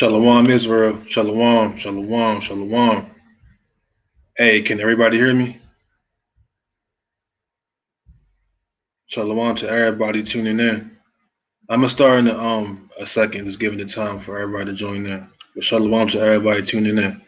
Shalom Israel. Shalom, shalom, shalom. Hey, can everybody hear me? Shalom to everybody tuning in. I'm gonna start in a second, just giving the time for everybody to join in. But shalom to everybody tuning in.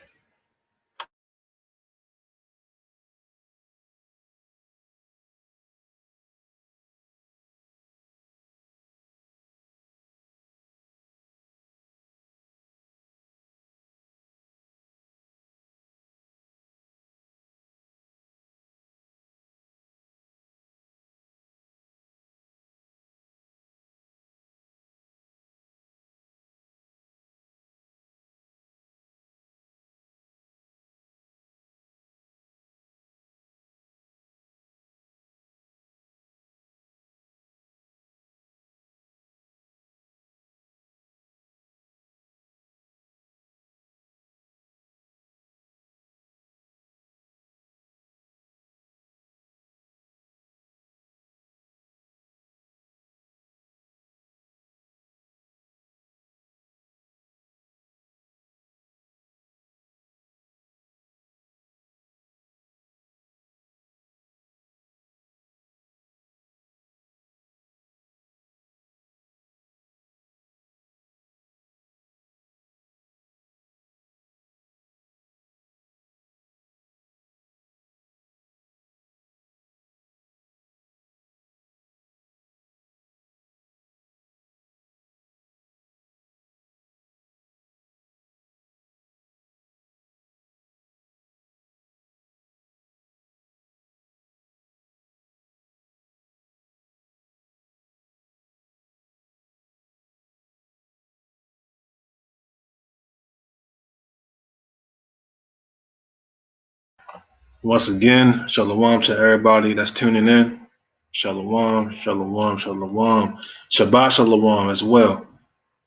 Once again, shalom to everybody that's tuning in. Shalom, shalom, shalom. Shabbat shalom as well.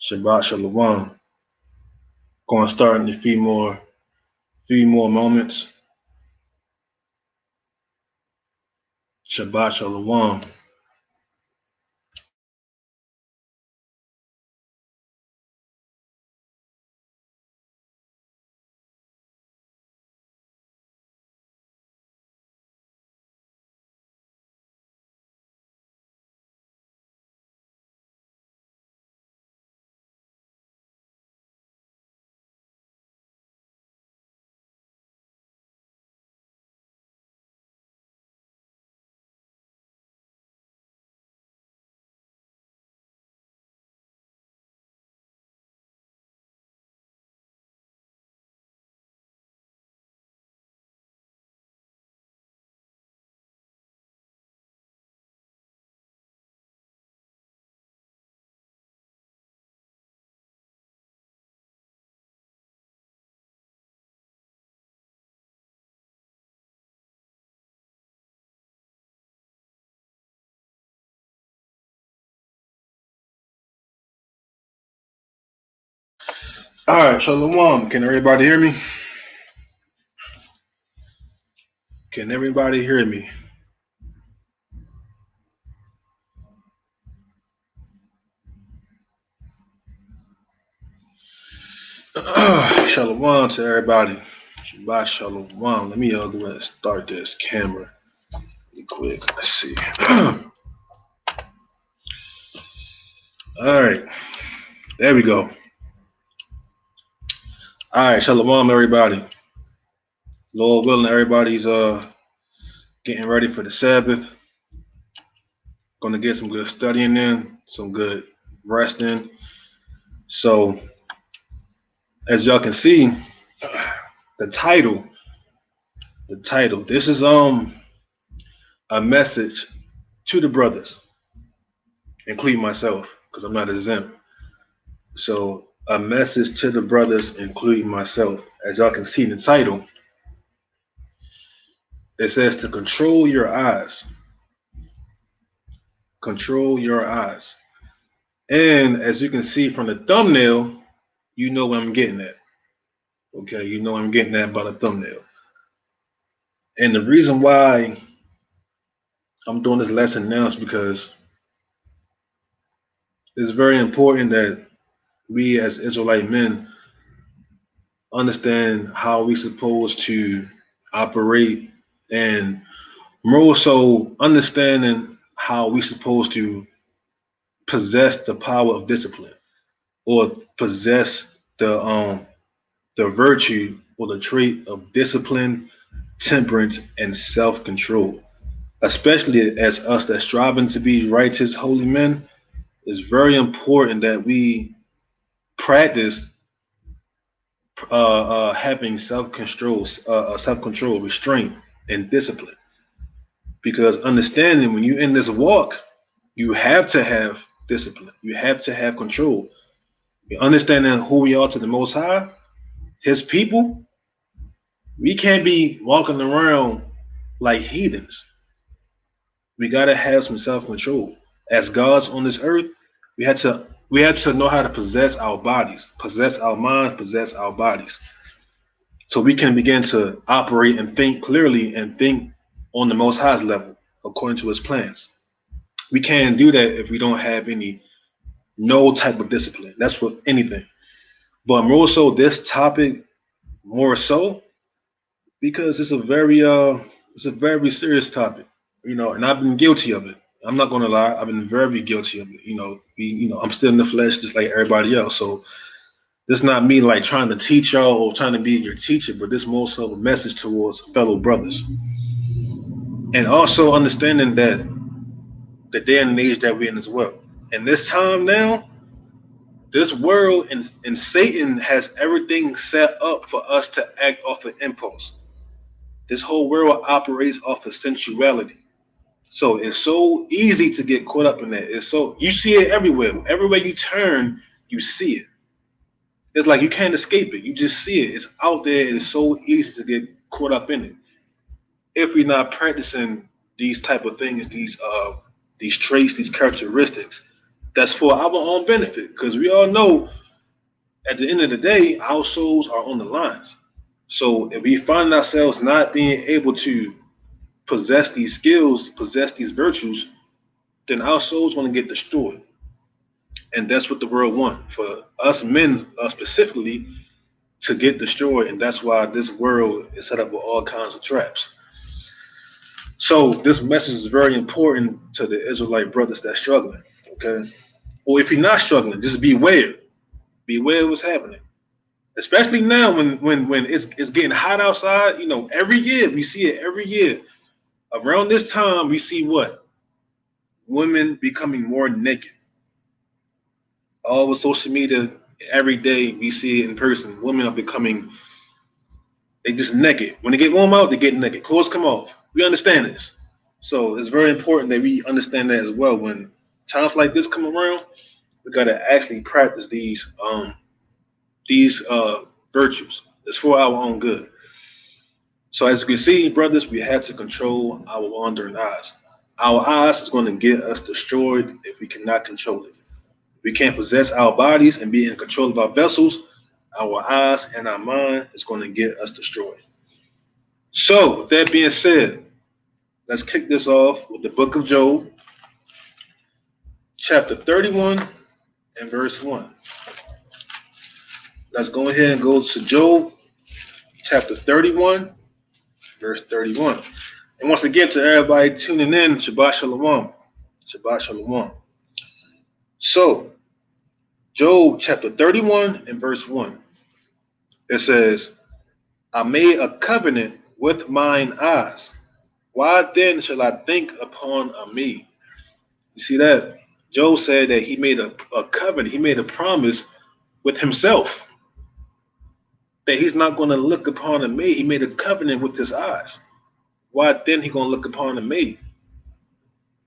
Shabbat shalom. Going to start in a few more moments. Shabbat shalom. All right, shalom. Can everybody hear me? Can everybody hear me? Shalom to everybody. Shabbat shalom. Let me go ahead and start this camera really quick. Let's see. All right, there we go. All right, shalom everybody. Lord willing, everybody's getting ready for the Sabbath. Gonna get some good studying in, some good resting. So, as y'all can see, the title. This is a message to the brothers, including myself, because I'm not exempt. So, a message to the brothers, including myself. As y'all can see in the title, it says to control your eyes. Control your eyes. And as you can see from the thumbnail, you know what I'm getting at. Okay, you know what I'm getting at by the thumbnail. And the reason why I'm doing this lesson now is because it's very important that we as Israelite men understand how we supposed to operate, and more so understanding how we supposed to possess the power of discipline, or possess the virtue or the trait of discipline, temperance, and self-control. Especially as us that striving to be righteous, holy men, it's very important that we practice having self-control, restraint, and discipline. Because understanding when you're in this walk, you have to have discipline. You have to have control. Understanding who we are to the Most High, His people, we can't be walking around like heathens. We gotta have some self-control. As gods on this earth, we had to know how to possess our bodies, possess our minds, possess our bodies, so we can begin to operate and think clearly and think on the Most High's level according to His plans. We can't do that if we don't have no type of discipline. That's with anything. But more so, this topic more so because it's a very serious topic, and I've been guilty of it. I'm not gonna lie, I've been very guilty of it. I'm still in the flesh just like everybody else. So this not me like trying to teach y'all or trying to be your teacher, but this more so a message towards fellow brothers. And also understanding that the day and age that we're in as well. And this time now, this world and Satan has everything set up for us to act off of impulse. This whole world operates off of sensuality. So it's so easy to get caught up in that. It's so you see it everywhere. Everywhere you turn, you see it. It's like you can't escape it. You just see it. It's out there. It's so easy to get caught up in it if we're not practicing these type of things, these traits, these characteristics. That's for our own benefit, because we all know at the end of the day, our souls are on the lines. So if we find ourselves not being able to possess these skills, possess these virtues, then our souls want to get destroyed. And that's what the world wants for us men specifically to get destroyed. And that's why this world is set up with all kinds of traps. So this message is very important to the Israelite brothers that's struggling. Okay. Or if you're not struggling, just beware. Beware of what's happening. Especially now when it's getting hot outside. Every year we see it every year. Around this time we see what? Women becoming more naked. All over social media, every day we see it in person. Women are becoming, they just naked. When they get warm out, they get naked. Clothes come off. We understand this. So it's very important that we understand that as well. When times like this come around, we gotta actually practice these virtues. It's for our own good. So as you can see, brothers, we have to control our wandering eyes. Our eyes is going to get us destroyed if we cannot control it. We can't possess our bodies and be in control of our vessels. Our eyes and our mind is going to get us destroyed. So, with that being said, let's kick this off with the book of Job, chapter 31 and verse 1. Let's go ahead and go to Job, chapter 31, verse 31. And once again, to everybody tuning in, Shabbat Shalom. Shabbat Shalom. So, Job chapter 31 and verse 1. It says, I made a covenant with mine eyes. Why then shall I think upon a me? You see that? Job said that he made a covenant, he made a promise with himself that he's not going to look upon a maid. He made a covenant with his eyes. Why then he going to look upon a maid?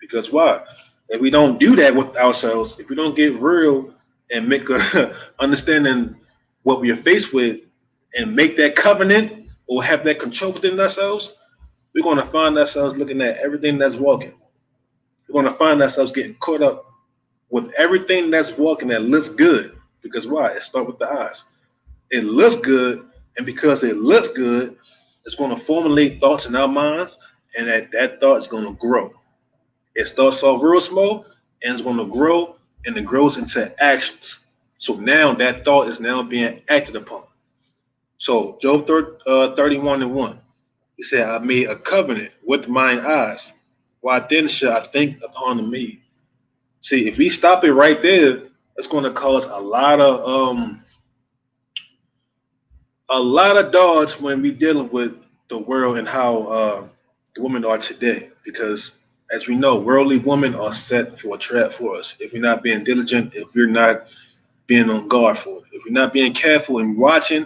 Because why? If we don't do that with ourselves, if we don't get real and make a understanding what we are faced with and make that covenant or have that control within ourselves, we're going to find ourselves looking at everything that's walking. We're going to find ourselves getting caught up with everything that's walking that looks good. Because why? It starts with the eyes. It looks good, and because it looks good, it's going to formulate thoughts in our minds, and that thought is going to grow. It starts off real small, and it's going to grow, and it grows into actions. So now that thought is now being acted upon. So Job 31 and 1. He said, I made a covenant with mine eyes. Why then should I think upon the maid? See, if we stop it right there, it's going to cause a lot of dodge when we dealing with the world and how the women are today. Because as we know, worldly women are set for a trap for us. If we're not being diligent, if we're not being on guard for it, if we're not being careful and watching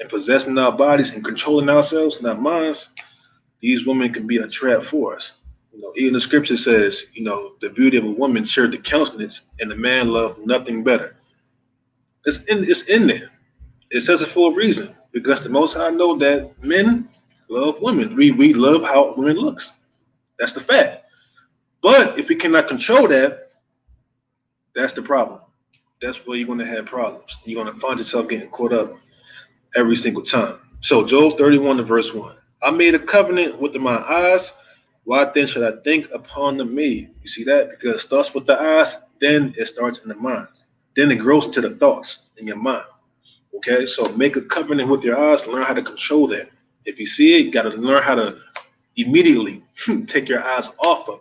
and possessing our bodies and controlling ourselves and our minds, these women can be a trap for us. Even the scripture says, the beauty of a woman shared the countenance, and the man loved nothing better. It's in there. It says it for a reason because the Most High know that men love women. We love how women looks. That's the fact. But if we cannot control that, that's the problem. That's where you're going to have problems. You're going to find yourself getting caught up every single time. So Job 31 and verse 1. I made a covenant with my eyes. Why then should I think upon the maid? You see that? Because it starts with the eyes, then it starts in the mind. Then it grows into the thoughts in your mind. Okay, so make a covenant with your eyes, learn how to control that. If you see it, you got to learn how to immediately take your eyes off of it.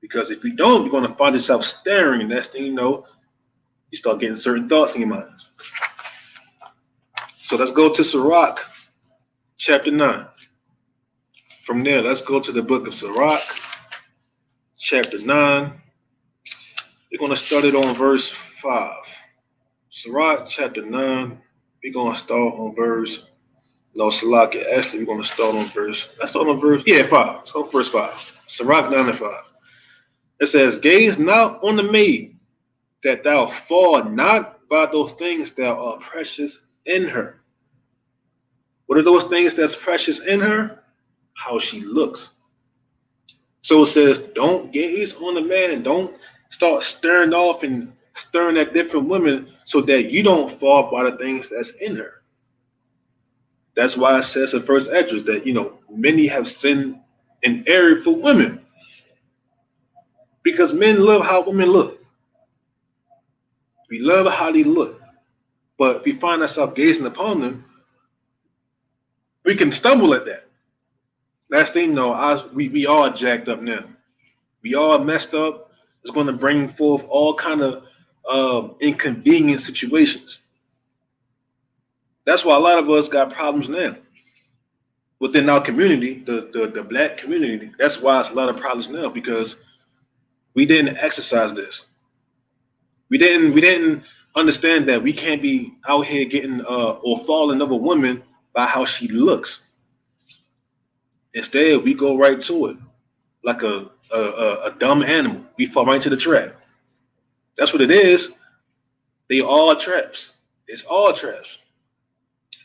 Because if you don't, you're going to find yourself staring, and next thing you know, you start getting certain thoughts in your mind. So let's go to Sirach, chapter 9. From there, let's go to the book of Sirach, chapter 9. We're going to start it on verse 5. Sirach, chapter 9. We're going to start on verse No, Salaki. Actually, we're going to start on verse. Let's start on verse. Yeah, 5. So verse 5. Sirach 9 and 5. It says, Gaze not on the maid, that thou fall not by those things that are precious in her. What are those things that's precious in her? How she looks. So it says, don't gaze on the man and don't start staring off and staring at different women so that you don't fall by the things that's in her. That's why it says in first address that, many have sinned and erred for women. Because men love how women look. We love how they look. But if we find ourselves gazing upon them, we can stumble at that. Last thing you know, we all jacked up now. We all messed up. It's going to bring forth all kind of inconvenient situations. That's why a lot of us got problems now within our community, the black community. That's why it's a lot of problems now because we didn't exercise this. We didn't understand that we can't be out here getting or falling of a woman by how she looks. Instead, we go right to it like a dumb animal. We fall right into the trap. That's what it is. They all traps. It's all traps.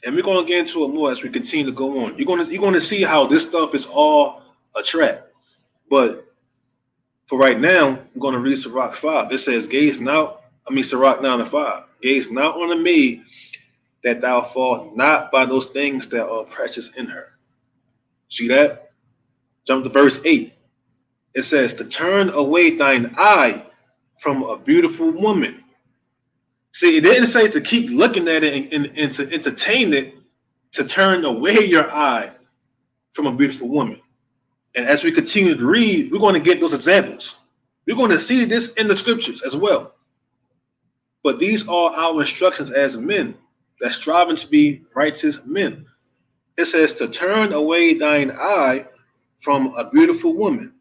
And we're gonna get into it more as we continue to go on. You're gonna see how this stuff is all a trap. But for right now, I'm gonna read Sirach 5. It says, Sirach 9 and 5. Gaze not on the maid that thou fall not by those things that are precious in her. See that? Jump to verse 8. It says, to turn away thine eye from a beautiful woman. See, it didn't say to keep looking at it and to entertain it, to turn away your eye from a beautiful woman. And as we continue to read, we're going to get those examples. We're going to see this in the scriptures as well. But these are our instructions as men that striving to be righteous men. It says to turn away thine eye from a beautiful woman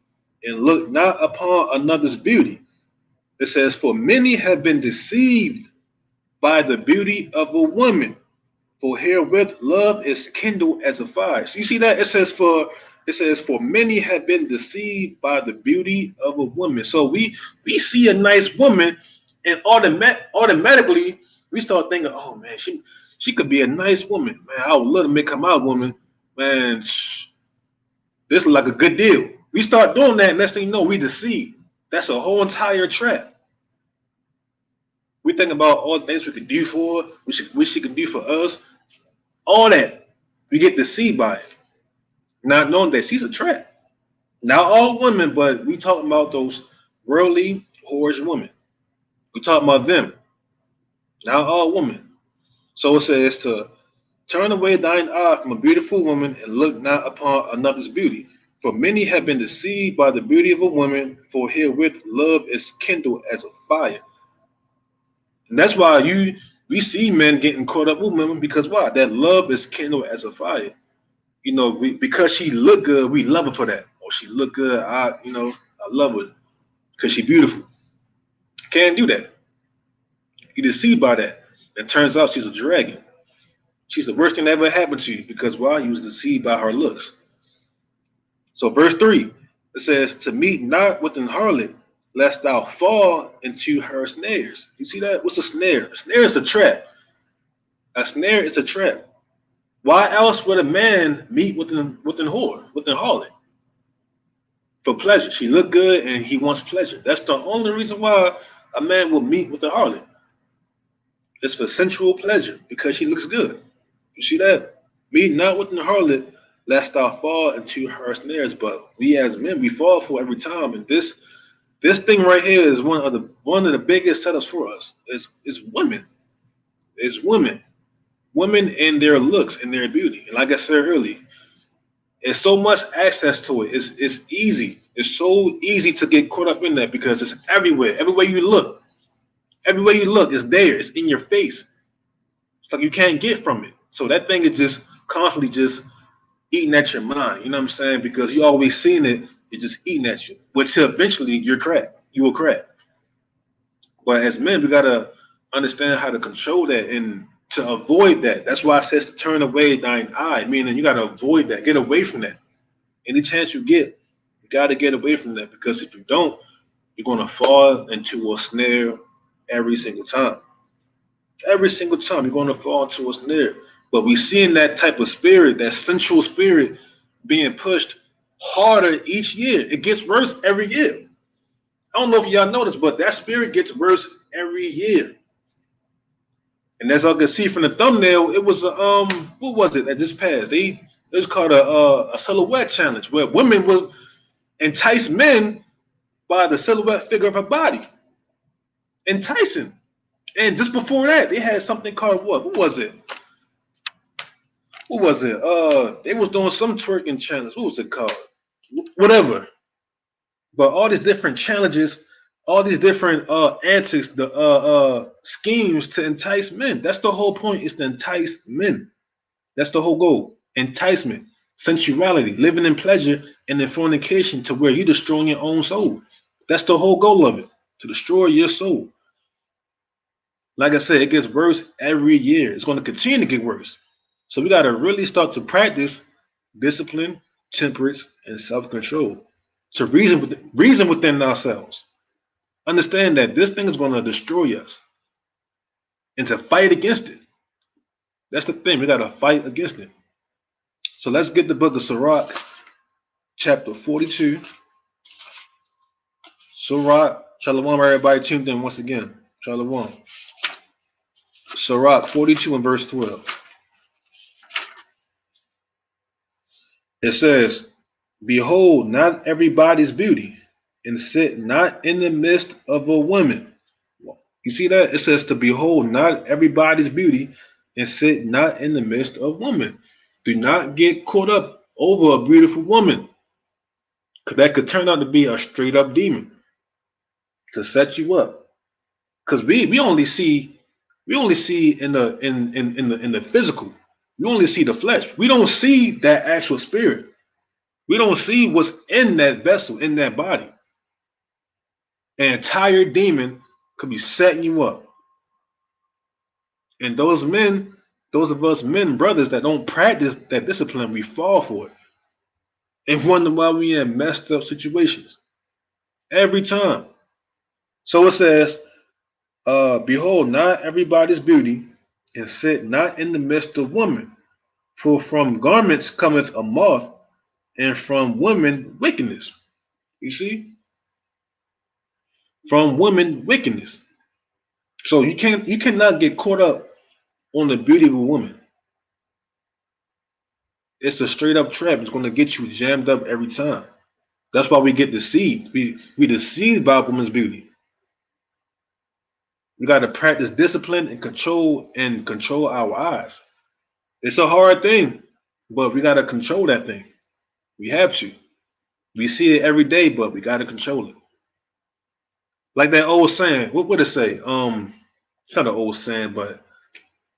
and look not upon another's beauty. It says, for many have been deceived by the beauty of a woman, for herewith love is kindled as a fire. So you see that? It says for many have been deceived by the beauty of a woman. So we see a nice woman and automatically we start thinking, oh man, she could be a nice woman. Man, I would love to make her my woman. Man, this is like a good deal. We start doing that, and next thing you know, we deceive. That's a whole entire trap. We think about all the things we could do for her, wish she could do for us. All that. We get deceived by it. Not knowing that she's a trap. Not all women, but we talking about those worldly, whorish women. We talking about them. Not all women. So it says to Turn away thine eye from a beautiful woman, and look not upon another's beauty. For many have been deceived by the beauty of a woman, for herewith love is kindled as a fire. And that's why we see men getting caught up with women because why? That love is kindled as a fire. Because she look good, we love her for that. Oh, she look good, I love her because she beautiful. Can't do that. You deceived by that. And turns out she's a dragon. She's the worst thing that ever happened to you because why? You was deceived by her looks. So verse 3, it says, to meet not with an harlot, lest thou fall into her snares. You see that? What's a snare? A snare is a trap. A snare is a trap. Why else would a man meet with an harlot? For pleasure. She looked good and he wants pleasure. That's the only reason why a man will meet with a harlot. It's for sensual pleasure because she looks good. You see that? Meet not with an harlot, lest thou fall into her snares. But we as men, we fall for every time. And this thing right here is one of the biggest setups for us. Is women. It's women. Women in their looks and their beauty. And like I said earlier, it's so much access to it. It's easy. It's so easy to get caught up in that because it's everywhere. Everywhere you look, it's there. It's in your face. It's like you can't get from it. So that thing is just constantly just eating at your mind. You know what I'm saying? Because you always seeing it, it's just eating at you. But till eventually you're cracked. You will crack. But as men, we gotta understand how to control that and to avoid that. That's why it says to turn away thine eye, meaning you gotta avoid that. Get away from that. Any chance you get, you gotta get away from that because if you don't, you're gonna fall into a snare every single time. Every single time you're gonna fall into a snare. But we seeing that type of spirit, that sensual spirit, being pushed harder each year. It gets worse every year. I don't know if y'all noticed, but that spirit gets worse every year. And as I can see from the thumbnail, it was what was it that just passed? It was called a silhouette challenge where women will entice men by the silhouette figure of her body, enticing. And just before that, they had something called what? What was it? What was it? They was doing some twerking challenge. What was it called? Whatever. But all these different challenges, all these different antics, the schemes to entice men. That's the whole point. Is to entice men. That's the whole goal. Enticement, sensuality, living in pleasure, and in fornication to where you're destroying your own soul. That's the whole goal of it. To destroy your soul. Like I said, it gets worse every year. It's going to continue to get worse. So we got to really start to practice discipline, temperance, and self-control. To reason within ourselves. Understand that this thing is going to destroy us, and to fight against it. That's the thing. We got to fight against it. So let's get the book of Sirach, chapter 42. Sirach, Shalom, everybody tuned in once again. Shalom. Sirach 42 and verse 12. It says, behold, not everybody's beauty, and sit not in the midst of a woman. You see that? It says to behold not everybody's beauty, and sit not in the midst of women. Do not get caught up over a beautiful woman, because that could turn out to be a straight up demon to set you up. Because we only see in the physical. We only see the flesh. We don't see that actual spirit. We don't see what's in that vessel, in that body. An entire demon could be setting you up. And those men, those of us men, brothers that don't practice that discipline, we fall for it and wonder why we in messed up situations every time. So it says, behold, not everybody's beauty, and sit not in the midst of women. For from garments cometh a moth, and from women wickedness. You see? From women wickedness. So you cannot get caught up on the beauty of a woman. It's a straight up trap. It's going to get you jammed up every time. That's why we get deceived. We deceived by a woman's beauty. We got to practice discipline and control our eyes. It's a hard thing, but we gotta control that thing. We have to. We see it every day, but we gotta control it. Like that old saying. What would it say? It's not an old saying, but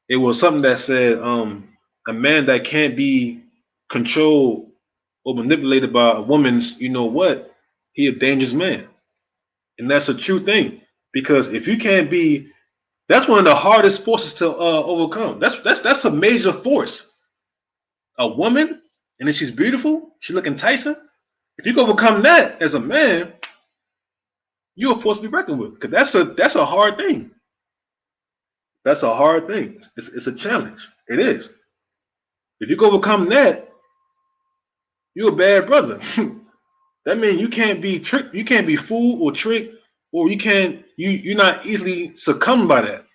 it was something that said, a man that can't be controlled or manipulated by a woman's, you know what? He a dangerous man, and that's a true thing. Because if you can't be, that's one of the hardest forces to overcome. That's a major force. A woman, and then she's beautiful, she look enticing. If you can overcome that as a man, you're a force to be reckoned with. Because that's a hard thing. That's a hard thing. It's a challenge. It is. If you can overcome that, you're a bad brother. That means you can't be tricked, you can't be fooled or tricked, or you're not easily succumbed by that.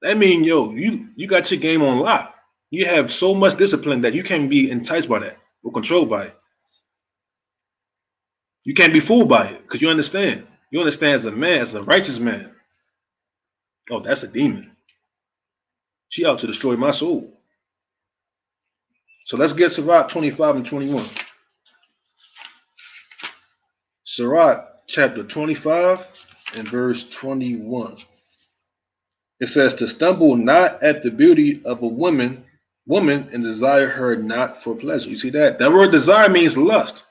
That means you got your game on lock. You have so much discipline that you can't be enticed by that or controlled by it. You can't be fooled by it because you understand. You understand as a man, as a righteous man. Oh, that's a demon. She out to destroy my soul. So let's get Sirach 25 and 21. Sirach chapter 25 and verse 21. It says, to stumble not at the beauty of a woman, and desire her not for pleasure. You see that? That word desire means lust.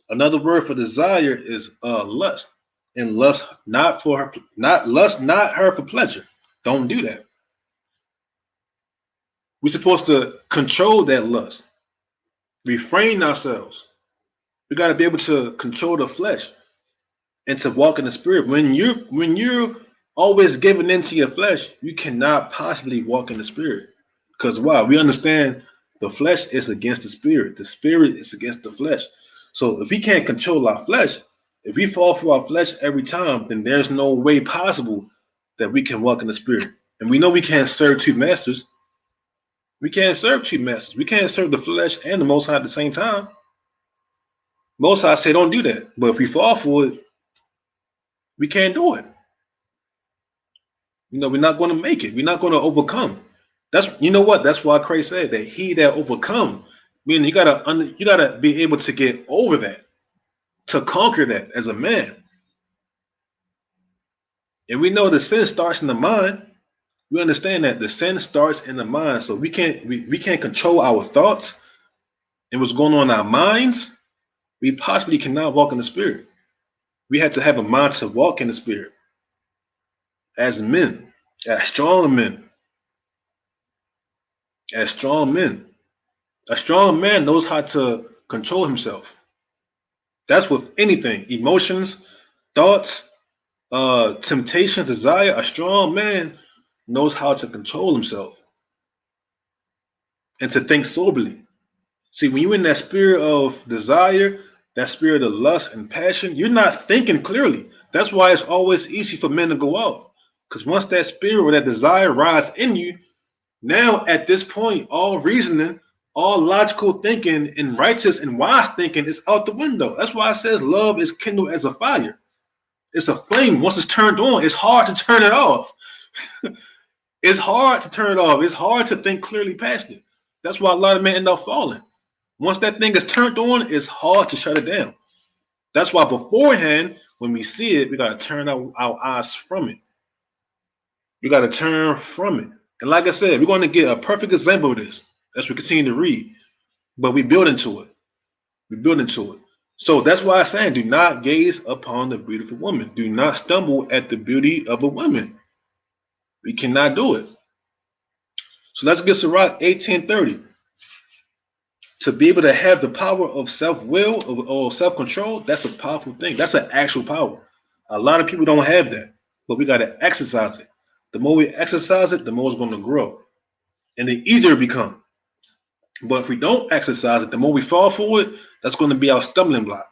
Another word for desire is lust. And lust not for her, not her for pleasure. Don't do that. We're supposed to control that lust, refrain ourselves. We got to be able to control the flesh and to walk in the spirit. When you're always giving into your flesh, you cannot possibly walk in the spirit. Because why? We understand the flesh is against the spirit. The spirit is against the flesh. So if we can't control our flesh, if we fall for our flesh every time, then there's no way possible that we can walk in the spirit. And we know we can't serve two masters. We can't serve two masters. We can't serve the flesh and the Most High at the same time. Most High say don't do that. But if we fall for it, we can't do it. We're not going to make it. We're not going to overcome. That's what. That's why Christ said that he that overcome, meaning you gotta be able to get over that, to conquer that as a man. And we know the sin starts in the mind. We understand that the sin starts in the mind. So we can't control our thoughts and what's going on in our minds. We possibly cannot walk in the spirit. We have to have a mind to walk in the spirit as men, as strong men, as strong men. A strong man knows how to control himself. That's with anything, emotions, thoughts, temptation, desire. A strong man knows how to control himself and to think soberly. See, when you're in that spirit of desire, that spirit of lust and passion, you're not thinking clearly. That's why it's always easy for men to go out. Because once that spirit or that desire rises in you, now at this point, all reasoning, all logical thinking, and righteous and wise thinking is out the window. That's why it says love is kindled as a fire. It's a flame. Once it's turned on, it's hard to turn it off. It's hard to turn it off. It's hard to think clearly past it. That's why a lot of men end up falling. Once that thing is turned on, it's hard to shut it down. That's why beforehand, when we see it, we got to turn our eyes from it. We got to turn from it. And like I said, we're going to get a perfect example of this as we continue to read. But we build into it. We build into it. So that's why I'm saying, do not gaze upon the beautiful woman. Do not stumble at the beauty of a woman. We cannot do it. So let's get Sirach 18:30. To be able to have the power of self-will or self-control, that's a powerful thing. That's an actual power. A lot of people don't have that, but we got to exercise it. The more we exercise it, the more it's going to grow, and the easier it becomes. But if we don't exercise it, the more we fall for it, that's going to be our stumbling block.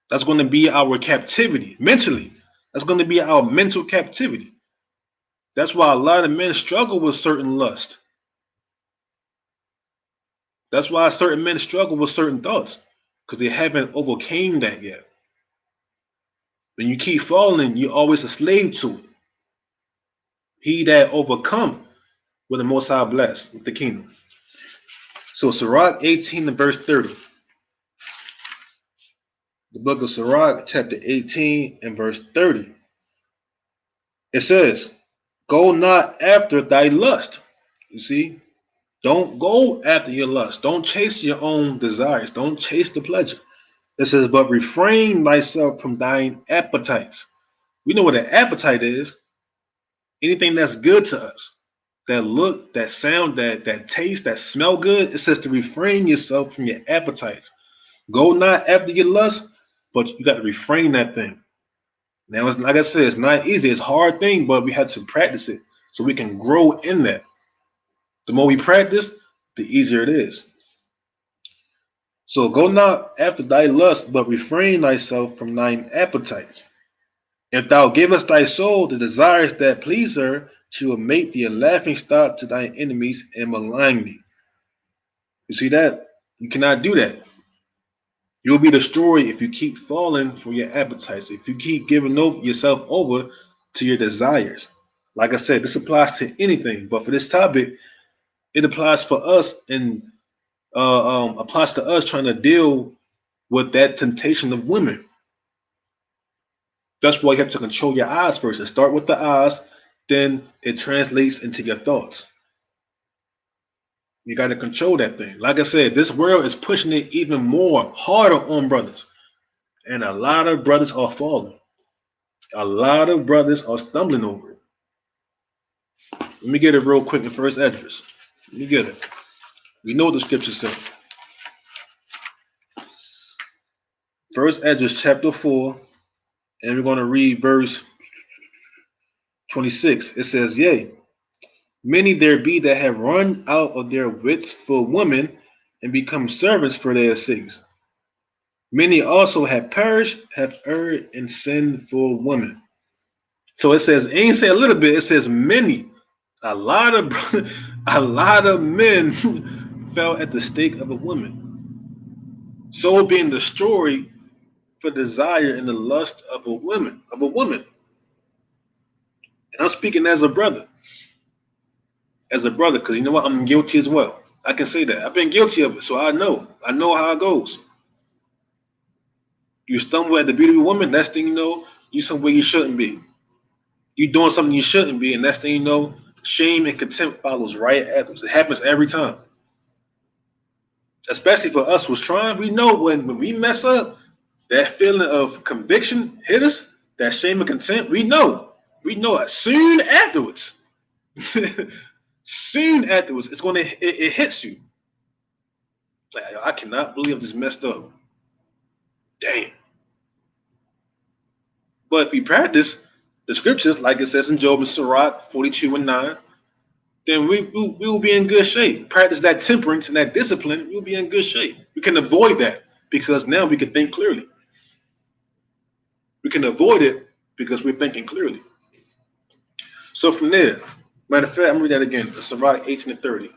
That's going to be our captivity mentally. That's going to be our mental captivity. That's why a lot of men struggle with certain lust. That's why certain men struggle with certain thoughts, because they haven't overcame that yet. When you keep falling, you're always a slave to it. He that overcome with the Most High blessed with the kingdom. So Sirach 18 and verse 30. The book of Sirach, chapter 18 and verse 30. It says, go not after thy lust. You see? Don't go after your lust. Don't chase your own desires. Don't chase the pleasure. It says, but refrain thyself from thine appetites. We know what an appetite is. Anything that's good to us. That look, that sound, that taste, that smell good. It says to refrain yourself from your appetites. Go not after your lust, but you got to refrain that thing. Now, it's, like I said, it's not easy. It's a hard thing, but we have to practice it so we can grow in that. The more we practice, the easier it is. So go not after thy lust, but refrain thyself from thine appetites. If thou givest thy soul the desires that please her, she will make thee a laughing stock to thine enemies and malign thee. You see that? You cannot do that. You'll be destroyed if you keep falling for your appetites, if you keep giving yourself over to your desires. Like I said, this applies to anything, but for this topic, it applies for us and applies to us trying to deal with that temptation of women. That's why you have to control your eyes first. It start with the eyes, then it translates into your thoughts. You got to control that thing. Like I said, this world is pushing it even more harder on brothers. And a lot of brothers are falling. A lot of brothers are stumbling over it. Let me get it real quick in First Esdras. Let me get it. We know what the scriptures say. First Esdras chapter 4, and we're going to read verse 26. It says, yea, many there be that have run out of their wits for women and become servants for their sakes. Many also have perished, have erred and sinned for women. So it says, it ain't say a little bit, it says many. A lot of men fell at the stake of a woman. Soul being destroyed for desire and the lust of a woman. And I'm speaking as a brother. Because you know what? I'm guilty as well. I can say that. I've been guilty of it, so I know. I know how it goes. You stumble at the beauty of a woman, next thing you know, you somewhere you shouldn't be. You doing something you shouldn't be, and next thing you know, shame and contempt follows right afterwards. It happens every time. Especially for us who's trying, we know when we mess up, that feeling of conviction hit us, that shame and contempt, we know. We know it. Soon afterwards. Soon afterwards, it hits you. Like, I cannot believe I just messed up. Damn. But if we practice the scriptures, like it says in Job and Sirach 42 and 9, then we will be in good shape. Practice that temperance and that discipline, we'll be in good shape. We can avoid that because now we can think clearly. We can avoid it because we're thinking clearly. So from there, matter of fact, I'm going to read that again. Sirach 18 and 30.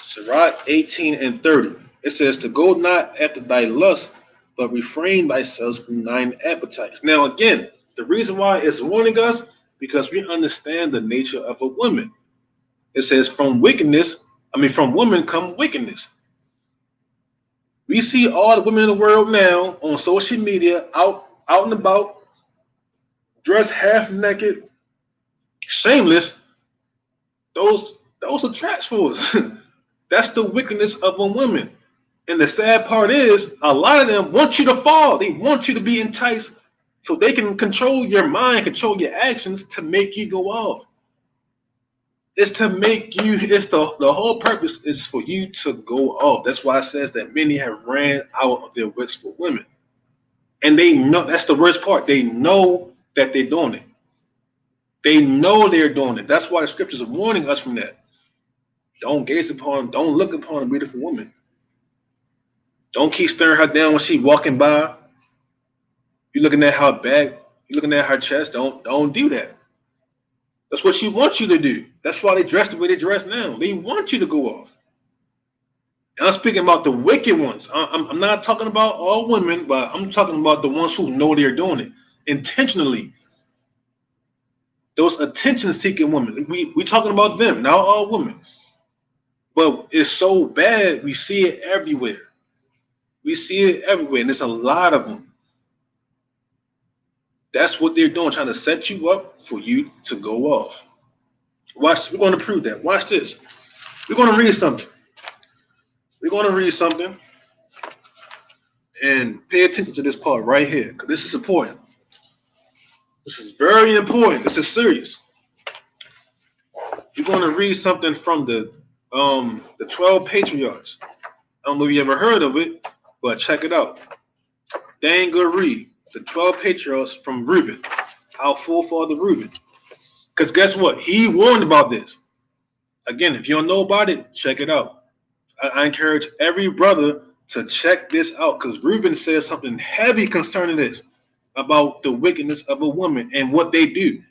Sirach 18 and 30. It says, to go not after thy lust, but refrain thyself from thine appetites. Now again, the reason why it's warning us, because we understand the nature of a woman. It says, from women come wickedness. We see all the women in the world now on social media, out and about, dressed half naked, shameless. Those are traps for us. That's the wickedness of a woman. And the sad part is, a lot of them want you to fall. They want you to be enticed so they can control your mind, control your actions to make you go off. It's to make you, it's the whole purpose is for you to go off. That's why it says that many have ran out of their wits for women. And they know, that's the worst part. They know that they're doing it. They know they're doing it. That's why the scriptures are warning us from that. Don't look upon a beautiful woman. Don't keep staring her down when she's walking by. You're looking at her back. You're looking at her chest. Don't do that. That's what she wants you to do. That's why they dress the way they dress now. They want you to go off. And I'm speaking about the wicked ones. I'm not talking about all women, but I'm talking about the ones who know they're doing it intentionally. Those attention-seeking women. We talking about them, not all women. But it's so bad. We see it everywhere. We see it everywhere, and there's a lot of them. That's what they're doing, trying to set you up for you to go off. Watch. We're going to prove that. Watch this. We're going to read something. We're going to read something and pay attention to this part right here, because this is important. This is very important. This is serious. We're going to read something from the 12 patriarchs. I don't know if you ever heard of it, but check it out. Dang good read. The 12 patriarchs from Reuben, our forefather Reuben. Because guess what? He warned about this. Again, if you don't know about it, check it out. I encourage every brother to check this out, because Reuben says something heavy concerning this about the wickedness of a woman and what they do.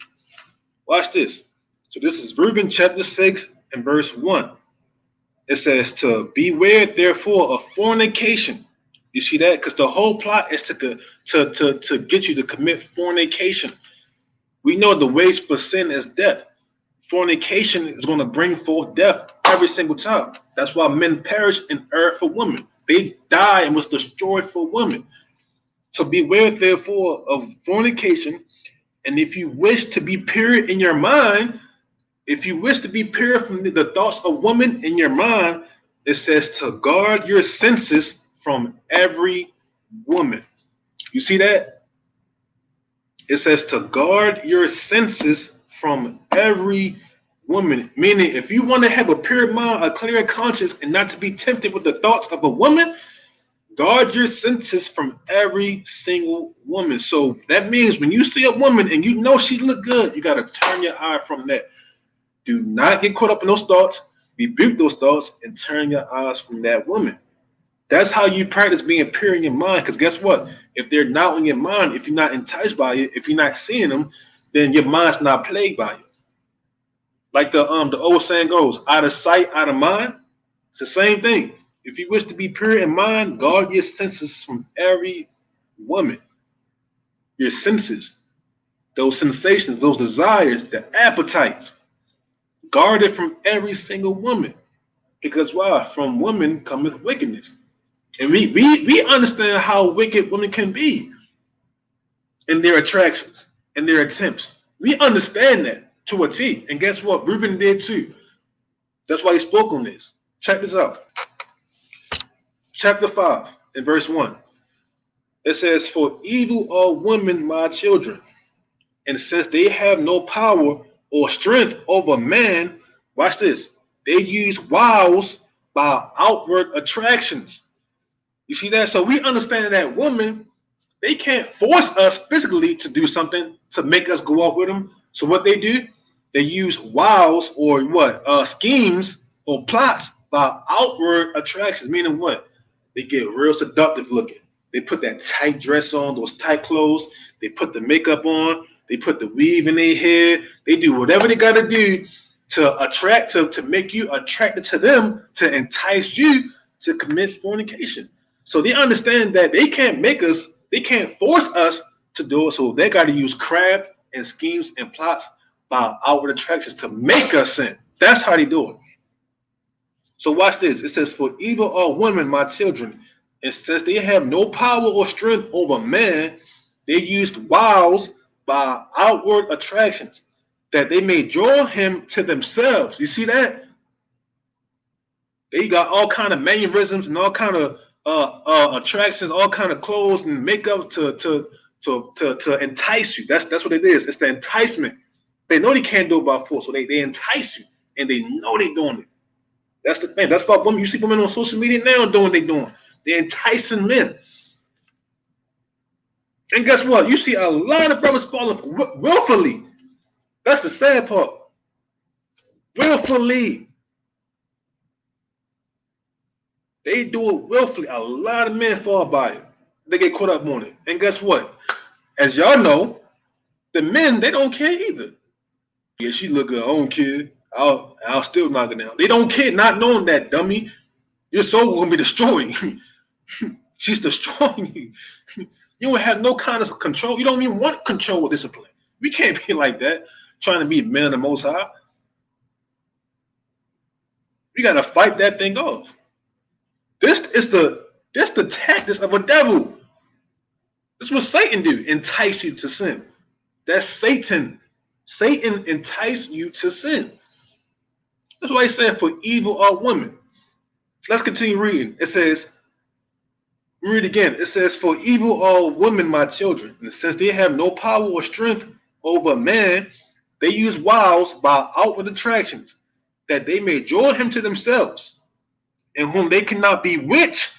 Watch this. So this is Reuben chapter 6 and verse 1. It says to beware therefore of fornication. You see that? Because the whole plot is to get you to commit fornication. We know the wage for sin is death. Fornication is going to bring forth death every single time. That's why men perish in error for women. They die and was destroyed for women. So beware therefore of fornication. And if you wish to be pure in your mind, if you wish to be pure from the thoughts of women in your mind, it says to guard your senses from every woman. You see that? It says to guard your senses from every woman. Meaning, if you want to have a pure mind, a clear conscience, and not to be tempted with the thoughts of a woman, guard your senses from every single woman. So that means when you see a woman and you know she look good, you got to turn your eye from that. Do not get caught up in those thoughts. Rebuke those thoughts and turn your eyes from that woman. That's how you practice being pure in your mind. Because guess what? If they're not in your mind, if you're not enticed by it, if you're not seeing them, then your mind's not plagued by it. Like the old saying goes, out of sight, out of mind. It's the same thing. If you wish to be pure in mind, guard your senses from every woman. Your senses, those sensations, those desires, the appetites. Guard it from every single woman. Because why? From women cometh wickedness. And we understand how wicked women can be in their attractions, in their attempts. We understand that to a T. And guess what? Reuben did too. That's why he spoke on this. Check this out. Chapter 5 and verse 1. It says, for evil are women my children, and since they have no power or strength over man, watch this, they use wiles by outward attractions. You see that? So we understand that women, they can't force us physically to do something to make us go off with them. So what they do, they use wiles or what? Schemes or plots by outward attractions, meaning what? They get real seductive looking. They put that tight dress on, those tight clothes. They put the makeup on. They put the weave in their hair. They do whatever they got to do to attract, to make you attracted to them, to entice you to commit fornication. So they understand that they can't make us, they can't force us to do it. So they got to use craft and schemes and plots by outward attractions to make us sin. That's how they do it. So watch this. It says, for evil are women, my children, and since they have no power or strength over man, they used wiles by outward attractions, that they may draw him to themselves. You see that? They got all kind of mannerisms and all kind of attractions, all kind of clothes and makeup to entice you. That's what it is. It's the enticement. They know they can't do it by force, so they entice you, and they know they're doing it. That's the thing. That's why women, you see women on social media now doing what they're doing. They're enticing men. And guess what? You see a lot of brothers falling willfully. That's the sad part. Willfully. They do it willfully. A lot of men fall by it. They get caught up on it. And guess what? As y'all know, the men, they don't care either. Yeah, she look good. I don't care. I'll still knock it down. They don't care, not knowing that, dummy. Your soul gonna be destroyed. She's destroying you. You don't have no kind of control. You don't even want control or discipline. We can't be like that. trying to be men of the Most High. We got to fight that thing off. This the tactics of a devil. This is what Satan do, entice you to sin. That's Satan. Satan entice you to sin. That's why he said for evil are women. Let's continue reading. It says, read again. It says, for evil are women, my children. And since they have no power or strength over man, they use wiles by outward attractions, that they may draw him to themselves, and whom they cannot bewitch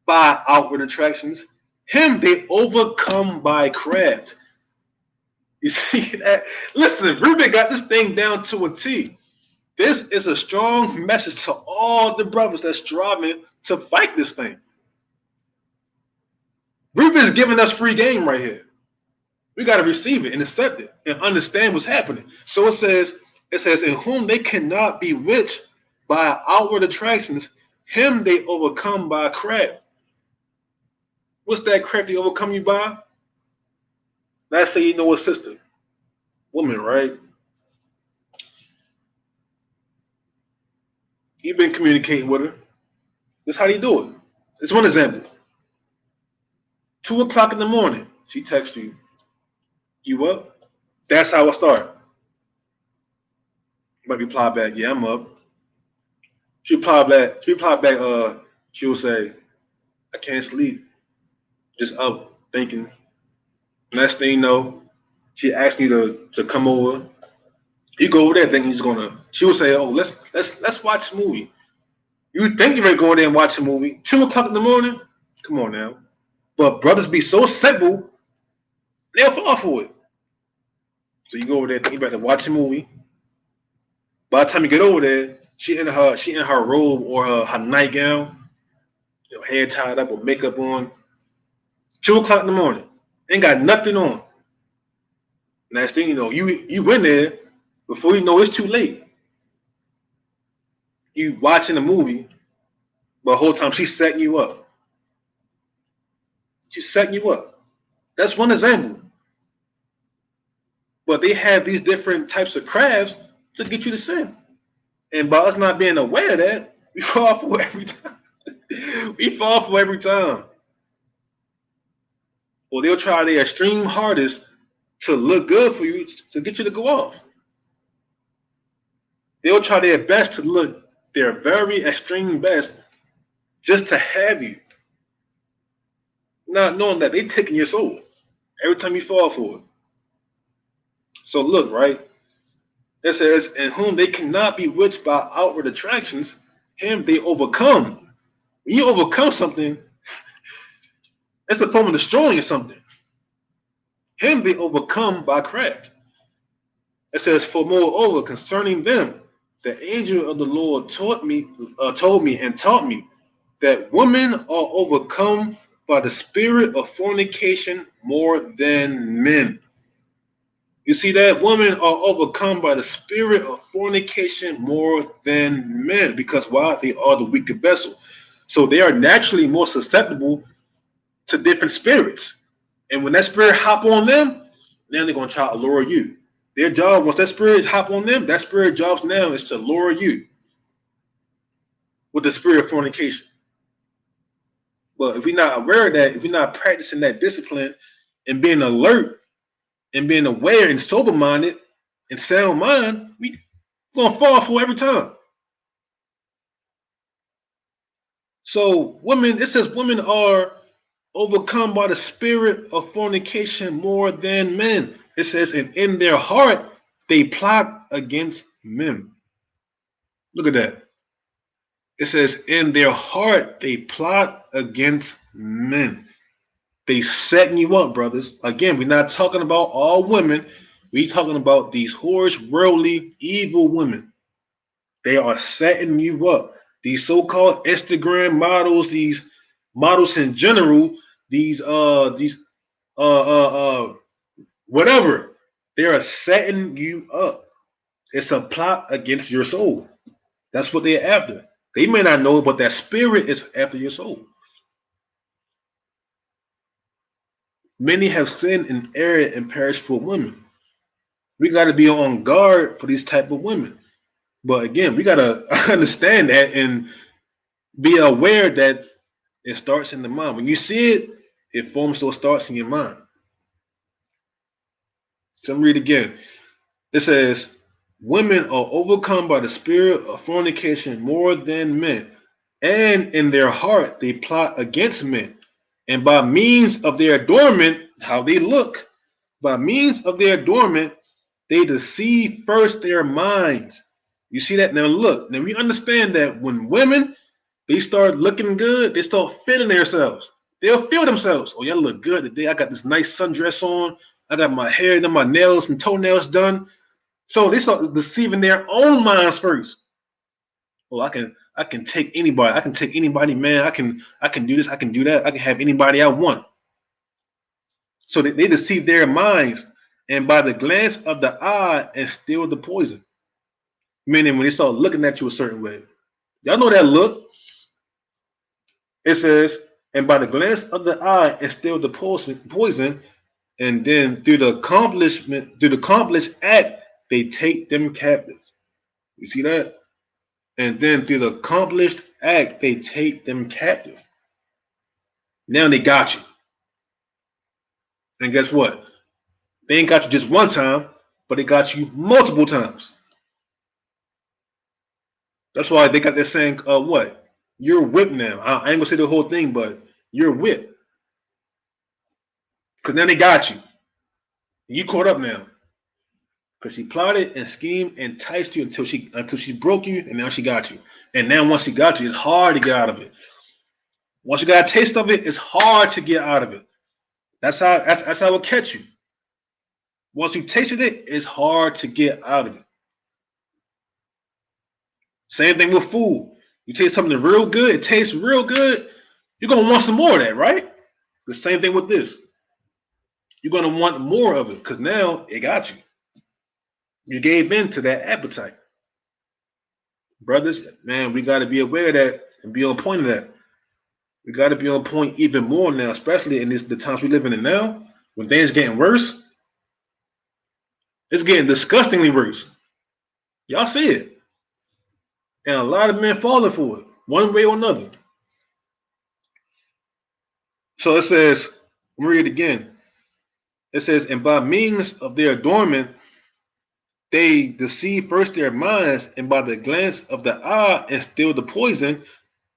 by outward attractions, him they overcome by craft. You see that? Listen, Ruben got this thing down to a T. This is a strong message to all the brothers that's striving to fight this thing. Ruben's giving us free game right here. We got to receive it and accept it and understand what's happening. So it says, in whom they cannot bewitch by outward attractions, him they overcome by craft. What's that craft they overcome you by? Let's say you know a sister, woman, right? You've been communicating with her. This is how you do it. It's one example. 2 o'clock in the morning, she texts you. You up? That's how it start. You might reply back, yeah, I'm up. She reply back, she'll say, I can't sleep. Just up, thinking. Next thing you know, she asks you to come over. You go over there thinking she will say, oh, let's watch a movie. You think you're ready to go there and watch a movie. 2 o'clock in the morning? Come on now. But brothers be so simple, they'll fall for it. So you go over there thinking you're about to watch a movie. By the time you get over there, she in her robe or her nightgown, hair tied up with makeup on. 2 o'clock in the morning. Ain't got nothing on. Next thing you know, you went there before you know it's too late. You watching a movie, but the whole time she's setting you up. She's setting you up. That's one example. But they have these different types of crafts to get you to sin. And by us not being aware of that, we fall for every time. We fall for every time. Or they'll try their extreme hardest to look good for you to get you to go off. They'll try their best to look their very extreme best just to have you. Not knowing that they're taking your soul every time you fall for it. So look, right? It says, in whom they cannot be bewitched by outward attractions, him they overcome. When you overcome something, it's a form of destroying something. Him they overcome by craft. It says, for moreover, concerning them, the angel of the Lord told me and taught me that women are overcome by the spirit of fornication more than men. You see that? Women are overcome by the spirit of fornication more than men. Because why? They are the weaker vessel. So they are naturally more susceptible to different spirits. And when that spirit hop on them, then they're going to try to lure you. Their job, once that spirit hop on them, that spirit job now is to lure you with the spirit of fornication. But if we're not aware of that, if we're not practicing that discipline and being alert and being aware and sober-minded and sound mind, we're going to fall for every time. So women, it says women are overcome by the spirit of fornication more than men. It says, and in their heart, they plot against men. Look at that. It says, in their heart, they plot against men. They setting you up, brothers. Again, we're not talking about all women. We're talking about these whorish, worldly, evil women. They are setting you up. These so-called Instagram models, these models in general, these whatever, they are setting you up. It's a plot against your soul. That's what they're after. They may not know, but that spirit is after your soul. Many have sinned and erred and perished for women. We got to be on guard for these type of women. But again, we got to understand that and be aware that it starts in the mind. When you see it, it forms those thoughts in your mind. So I'm read again. It says, women are overcome by the spirit of fornication more than men, and in their heart they plot against men. And by means of their adornment, how they look, by means of their adornment, they deceive first their minds. You see that? Now look, now we understand that when women they start looking good, they start feeling themselves. They'll feel themselves. Oh, y'all look good today. I got this nice sundress on. I got my hair and my nails and toenails done. So they start deceiving their own minds first. Oh, I can take anybody. I can take anybody, man. I can do this. I can do that. I can have anybody I want. So they deceive their minds, and by the glance of the eye, instill the poison. Meaning when they start looking at you a certain way. Y'all know that look. It says, and by the glance of the eye, instill the poison, and then through the accomplished act, they take them captive. You see that? And then through the accomplished act, they take them captive. Now they got you. And guess what? They ain't got you just one time, but they got you multiple times. That's why they got that saying, what? You're whipped now. I ain't gonna say the whole thing, but you're whipped. Because now they got you. You caught up now. Because she plotted and schemed and enticed you until she broke you, and now she got you. And now once she got you, it's hard to get out of it. Once you got a taste of it, it's hard to get out of it. That's how it will catch you. Once you tasted it, it's hard to get out of it. Same thing with food. You taste something real good, it tastes real good, you're gonna want some more of that, right? The same thing with this. You're gonna want more of it because now it got you. You gave in to that appetite. Brothers, man, we gotta be aware of that and be on point of that. We gotta be on point even more now, especially in the times we live in now, when things getting worse. It's getting disgustingly worse. Y'all see it. And a lot of men falling for it, one way or another. So it says, let me read it again. It says, and by means of their adornment, they deceive first their minds, and by the glance of the eye instill the poison,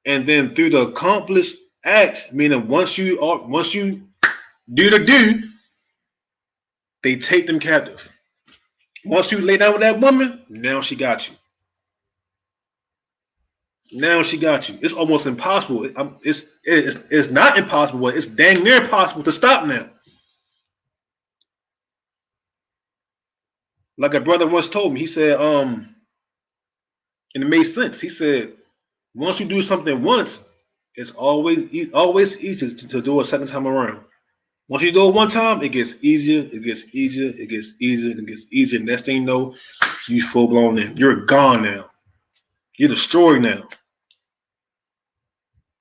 and then through the accomplished acts, meaning once you do the do, they take them captive. Once you lay down with that woman, now she got you. Now she got you. It's almost impossible. It's not impossible. It's dang near impossible to stop now. Like a brother once told me, he said, and it made sense. He said, once you do something once, it's always easier to do a second time around. Once you do it one time, it gets easier, it gets easier, it gets easier, it gets easier. Next thing you know, you full blown in. You're gone now. You're destroyed now.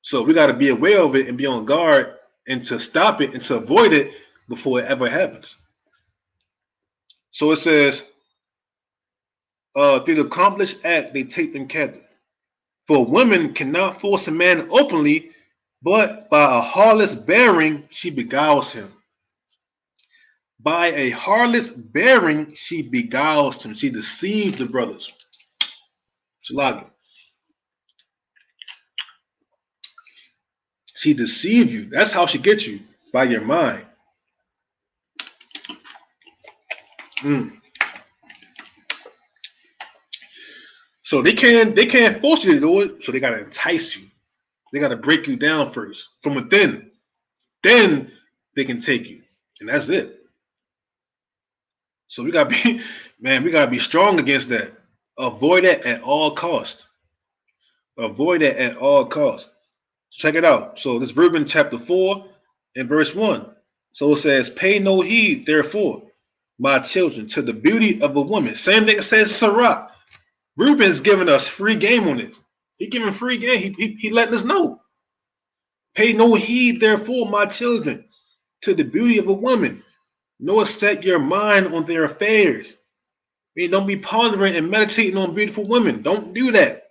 So we got to be aware of it and be on guard and to stop it and to avoid it before it ever happens. So it says, through the accomplished act, they take them captive. For women cannot force a man openly, but by a heartless bearing, she beguiles him. By a heartless bearing, she beguiles him. She deceives the brothers. Shalaga. She deceives you. That's how she gets you, by your mind. Mm. So they can't force you to do it. So they gotta entice you. They gotta break you down first from within. Then they can take you, and that's it. So we gotta be, man, we gotta be strong against that. Avoid that at all costs. Avoid that at all costs. Check it out. So this verb in chapter 4 and verse 1. So it says, pay no heed, therefore, my children, to the beauty of a woman. Same thing it says Sarah. Reuben's giving us free game on this. He giving free game. He letting us know. Pay no heed, therefore, my children, to the beauty of a woman, nor set your mind on their affairs. mean, don't be pondering and meditating on beautiful women. Don't do that.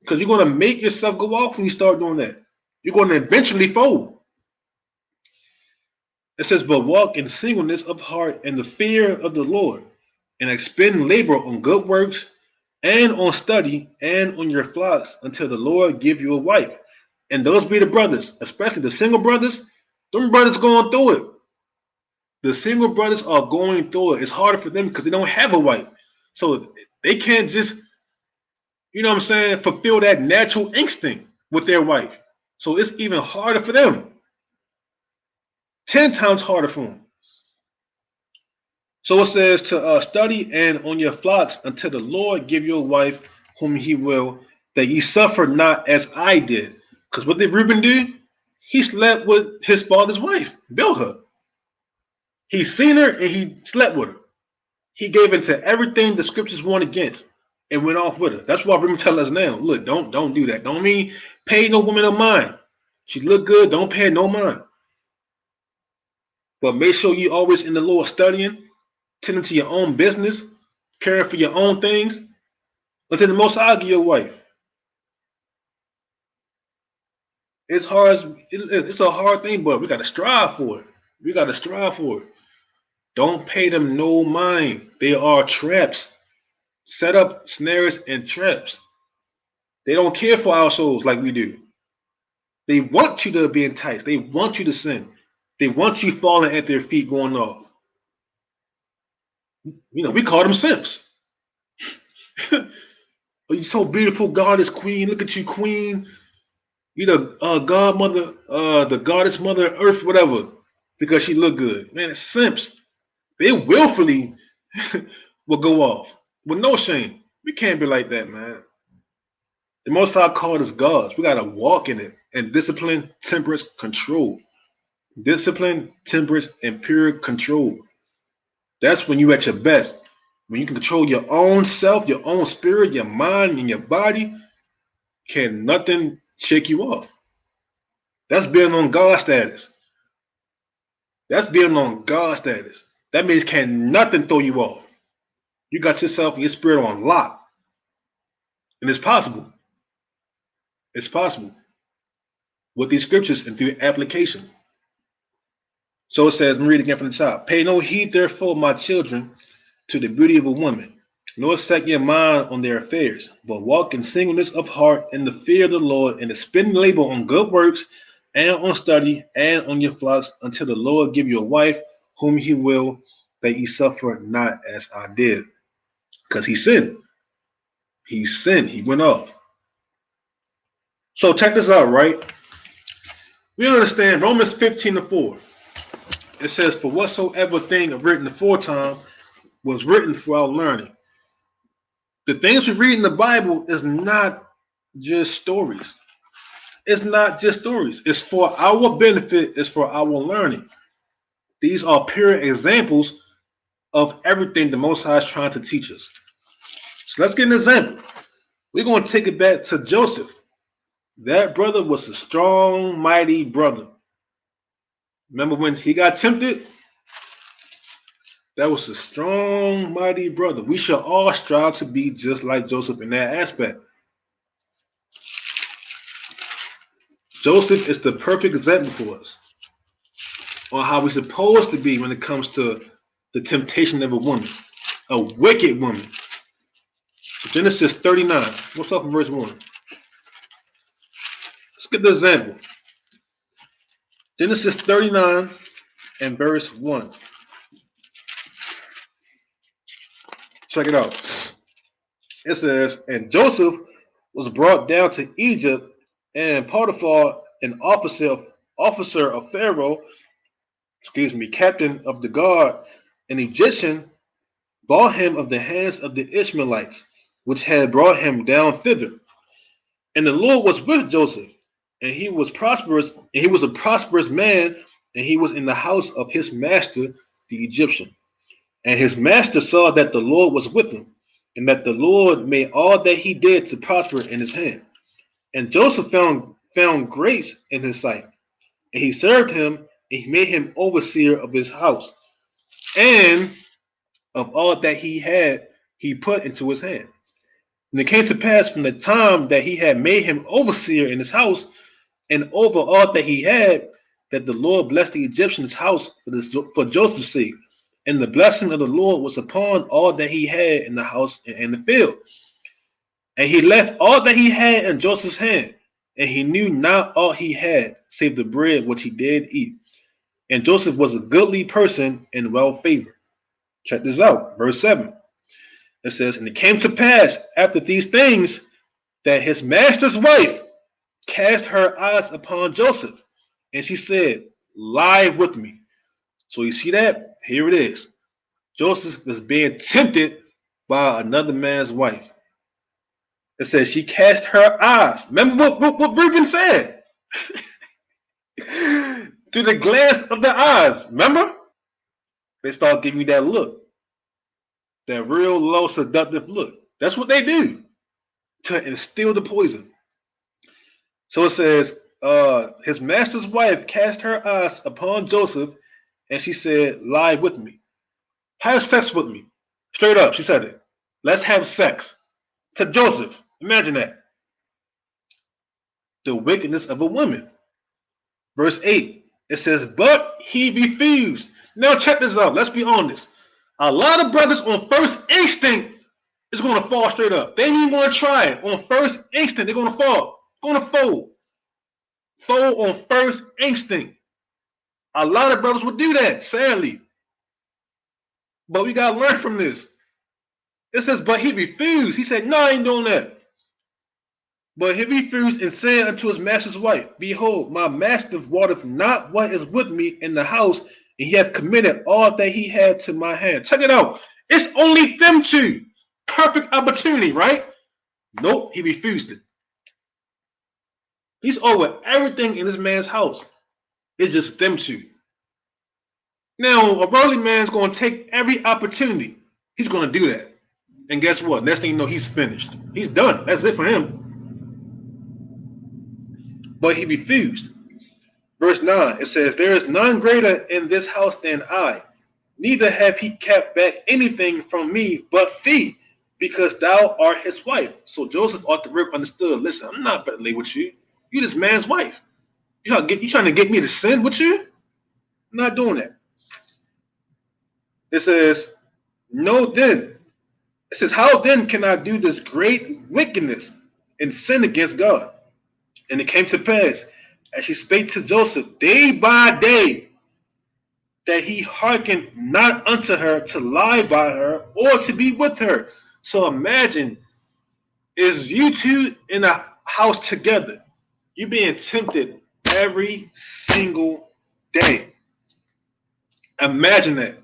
Because you're going to make yourself go off when you start doing that. You're going to eventually fold. It says, but walk in singleness of heart and the fear of the Lord, and expend labor on good works and on study and on your flocks until the Lord give you a wife. And those be the brothers, especially the single brothers. Them brothers going through it. The single brothers are going through it. It's harder for them because they don't have a wife. So they can't just, you know what I'm saying, fulfill that natural instinct with their wife. So it's even harder for them. 10 times harder for them. So it says to study and on your flocks until the Lord give you a wife whom he will, that ye suffer not as I did. Because what did Reuben do? He slept with his father's wife, Bilhah. He seen her and he slept with her. He gave into everything the scriptures warn against and went off with her. That's why Reuben tell us now, look, don't do that. Don't mean pay no woman no mind. She look good, don't pay no mind. But make sure you always in the Lord studying, tending to your own business, caring for your own things, until the Most High give you a wife. It's hard. It's a hard thing, but we got to strive for it. We got to strive for it. Don't pay them no mind. They are traps. Set up snares and traps. They don't care for our souls like we do. They want you to be enticed. They want you to sin. They want you falling at their feet going off. You know, we call them simps. Oh, you're so beautiful, goddess queen. Look at you, queen. You the godmother, the goddess mother earth, whatever, because she look good. Man, it's simps. They willfully will go off with no shame. We can't be like that, man. The Most High called us gods. We gotta walk in it and discipline, temperance, control. Discipline, temperance, and pure control. That's when you at your best. When you can control your own self, your own spirit, your mind, and your body, can nothing shake you off. That's being on God status. That's being on God status. That means can nothing throw you off. You got yourself and your spirit on lock. And it's possible. It's possible. With these scriptures and through application. So it says, let me read again from the top. Pay no heed, therefore, my children, to the beauty of a woman, nor set your mind on their affairs, but walk in singleness of heart in the fear of the Lord, and expend labor on good works, and on study, and on your flocks, until the Lord give you a wife, whom he will, that ye suffer not as I did. Because he sinned. He sinned. He went off. So check this out, right? We understand Romans 15:4. It says, for whatsoever thing written aforetime was written for our learning. The things we read in the Bible is not just stories. It's not just stories. It's for our benefit. It's for our learning. These are pure examples of everything the Most High is trying to teach us. So let's get an example. We're going to take it back to Joseph. That brother was a strong, mighty brother. Remember when he got tempted? That was a strong, mighty brother. We shall all strive to be just like Joseph in that aspect. Joseph is the perfect example for us on how we're supposed to be when it comes to the temptation of a woman, a wicked woman. Genesis 39. We'll start from verse 1. Let's get the example. Genesis 39 and verse 1. Check it out. It says, and Joseph was brought down to Egypt, and Potiphar, an officer of Pharaoh, captain of the guard, an Egyptian, bought him of the hands of the Ishmaelites, which had brought him down thither. And the Lord was with Joseph, and he was prosperous, and he was a prosperous man, and he was in the house of his master, the Egyptian. And his master saw that the Lord was with him, and that the Lord made all that he did to prosper in his hand. And Joseph found grace in his sight, and he served him, and he made him overseer of his house. And of all that he had, he put into his hand. And it came to pass from the time that he had made him overseer in his house and over all that he had, that the Lord blessed the Egyptian's house for Joseph's sake. And the blessing of the Lord was upon all that he had in the house and in the field. And he left all that he had in Joseph's hand, and he knew not all he had, save the bread which he did eat. And Joseph was a goodly person and well favored. Check this out, verse 7. It says, and it came to pass after these things that his master's wife cast her eyes upon Joseph, and she said, lie with me. So you see that? Here it is. Joseph was being tempted by another man's wife. It says she cast her eyes. Remember what Reuben said? To the glance of the eyes. Remember? They start giving you that look. That real low seductive look. That's what they do to instill the poison. So it says, his master's wife cast her eyes upon Joseph, and she said, lie with me. Have sex with me. Straight up, she said it. Let's have sex. To Joseph. Imagine that. The wickedness of a woman. Verse 8, it says, but he refused. Now check this out. Let's be honest. A lot of brothers on first instinct is going to fall straight up. They ain't even going to try it. On first instinct, they're going to fall. Going to fold. Fold on first instinct. A lot of brothers would do that, sadly. But we got to learn from this. It says, but he refused. He said, no, I ain't doing that. But he refused and said unto his master's wife, behold, my master watereth not what is with me in the house, and he hath committed all that he had to my hand. Check it out. It's only them two. Perfect opportunity, right? Nope, he refused it. He's over everything in this man's house. It's just them two. Now, a worldly man's going to take every opportunity. He's going to do that. And guess what? Next thing you know, he's finished. He's done. That's it for him. But he refused. Verse 9, it says, there is none greater in this house than I. Neither have he kept back anything from me but thee, because thou art his wife. So Joseph ought to have understood, listen, I'm not about to lay with you. You this man's wife. You trying to get me to sin with you? I'm not doing that. It says, no then. It says, how then can I do this great wickedness and sin against God? And it came to pass, as she spake to Joseph day by day, that he hearkened not unto her to lie by her or to be with her. So imagine, is you two in a house together, you being tempted every single day. Imagine that.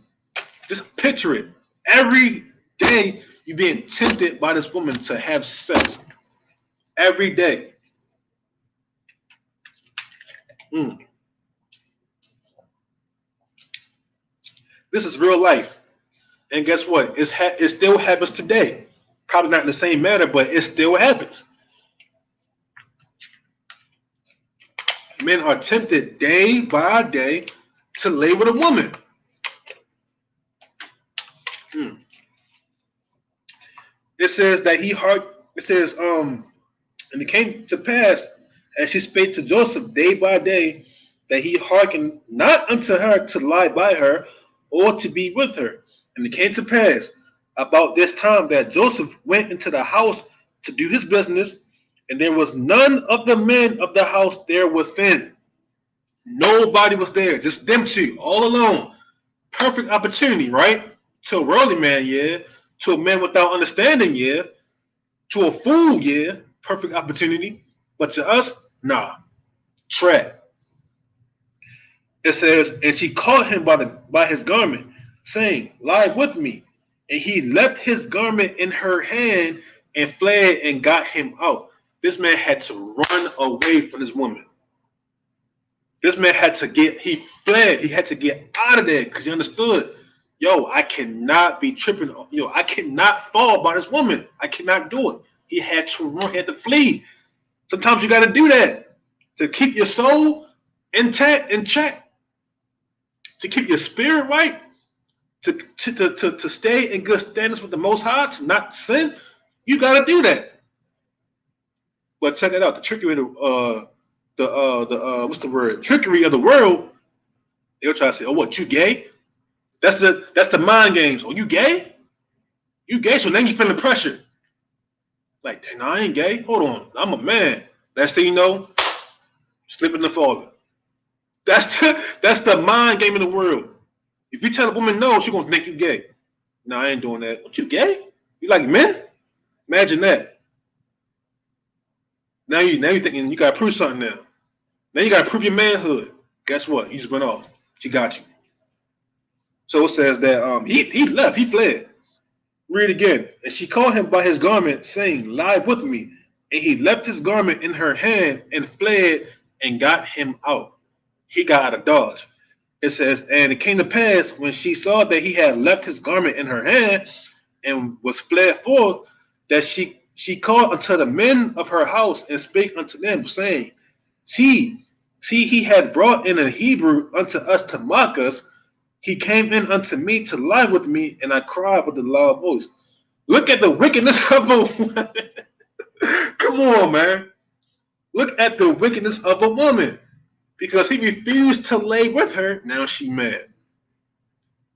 Just picture it. Every day you're being tempted by this woman to have sex. Every day. This is real life. And guess what? It still happens today. Probably not in the same manner, but it still happens. Men are tempted day by day to lay with a woman. It says that and it came to pass as she spake to Joseph day by day that he hearkened not unto her to lie by her or to be with her. And it came to pass about this time that Joseph went into the house to do his business, and there was none of the men of the house there within. Nobody was there, just them two, all alone. Perfect opportunity, right? To a worldly man, yeah. To a man without understanding, yeah. To a fool, yeah. Perfect opportunity. But to us, nah. Trap. It says, and she caught him by his garment, saying, lie with me. And he left his garment in her hand and fled and got him out. This man had to run away from this woman. This man he fled. He had to get out of there because he understood, yo, I cannot be tripping. Yo, I cannot fall by this woman. I cannot do it. He had to run. He had to flee. Sometimes you got to do that to keep your soul intact, in check, to keep your spirit right. To stay in good standards with the Most High, to not sin, you got to do that. But check it out, the trickery of the what's the word? Trickery of the world. They'll try to say, "Oh, what, you gay?" That's the mind games. Oh, you gay? You gay? So then you feeling pressure. Like, no, I ain't gay. Hold on, I'm a man. Next thing you know, slipping and falling. That's the mind game in the world. If you tell a woman no, she's gonna think you gay. No, I ain't doing that. What, you gay? You like men? Imagine that. Now you thinking you gotta prove something now. Now you gotta prove your manhood. Guess what? You just went off. She got you. So it says that he left, he fled. Read again. And she caught him by his garment, saying, lie with me. And he left his garment in her hand and fled and got him out. He got out of Dodge. It says, and it came to pass when she saw that he had left his garment in her hand and was fled forth, that she called unto the men of her house and spake unto them, saying, See, he had brought in a Hebrew unto us to mock us. He came in unto me to lie with me, and I cried with a loud voice. Look at the wickedness of a woman. Come on, man. Look at the wickedness of a woman. Because he refused to lay with her, now she mad.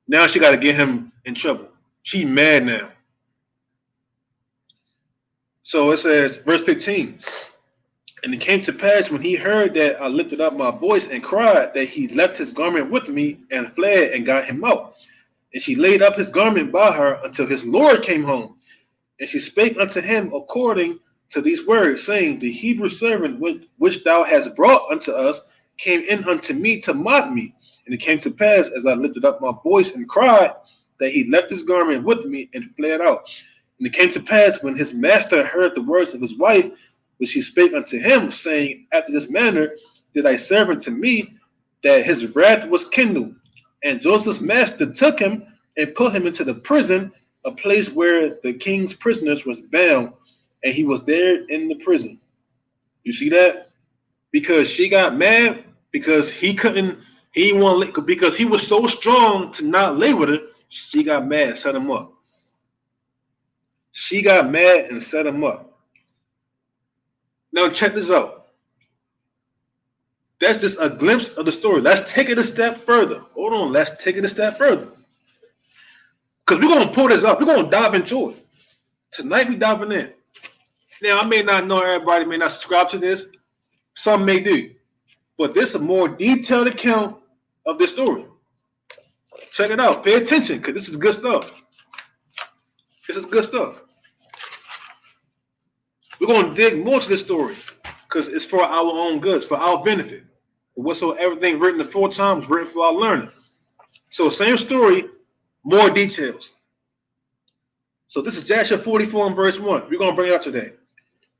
Now she got to get him in trouble. She mad now. So it says, verse 15. And it came to pass when he heard that I lifted up my voice and cried, that he left his garment with me and fled and got him out. And she laid up his garment by her until his Lord came home. And she spake unto him according to these words, saying, the Hebrew servant which thou hast brought unto us came in unto me to mock me. And it came to pass, as I lifted up my voice and cried, that he left his garment with me and fled out. And it came to pass, when his master heard the words of his wife, which he spake unto him, saying, after this manner did thy servant to me, that his wrath was kindled. And Joseph's master took him and put him into the prison, a place where the king's prisoners was bound, and he was there in the prison. You see that? Because she got mad, because because he was so strong to not lay with her, she got mad, set him up. She got mad and set him up. Now check this out. That's just a glimpse of the story. Let's take it a step further. Hold on, let's take it a step further. Because we're going to pull this up. We're going to dive into it. Tonight we diving in. Now, I may not know, everybody may not subscribe to this. Some may do. But this is a more detailed account of this story. Check it out. Pay attention, because this is good stuff. This is good stuff. We're going to dig more to this story, because it's for our own goods, for our benefit. Whatsoever everything written aforetime was written for our learning. So same story, more details. So this is Joshua 44 and verse 1. We're going to bring it up today.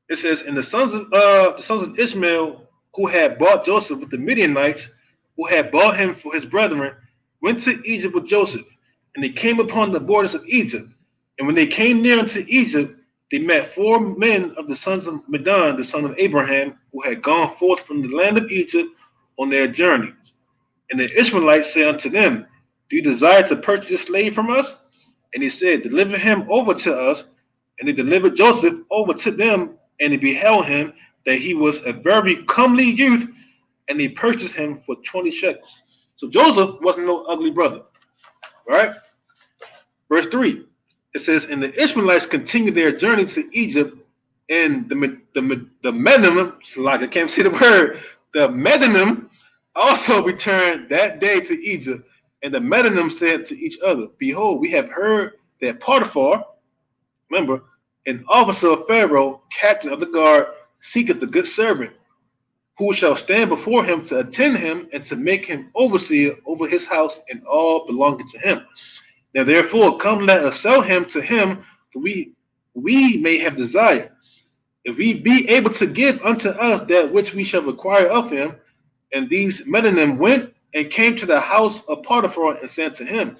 It says, and the sons of Ishmael, who had bought Joseph with the Midianites, who had bought him for his brethren, went to Egypt with Joseph. And they came upon the borders of Egypt. And when they came near unto Egypt, they met 4 men of the sons of Midian, the son of Abraham, who had gone forth from the land of Egypt on their journey. And the Ishmaelites said unto them, do you desire to purchase a slave from us? And he said, deliver him over to us. And they delivered Joseph over to them, and they beheld him that he was a very comely youth, and they purchased him for 20 shekels. So Joseph wasn't no ugly brother. Right? Verse 3. It says, and the Ishmaelites continued their journey to Egypt, and the Medanim, I can't say the word, the Medanim also returned that day to Egypt. And the Medanim said to each other, behold, we have heard that Potiphar, remember, an officer of Pharaoh, captain of the guard, seeketh the good servant, who shall stand before him to attend him and to make him overseer over his house and all belonging to him. Now therefore come, let us sell him to him, for we may have desire. If we be able to give unto us that which we shall require of him. And these Medanim went and came to the house of Potiphar and said to him,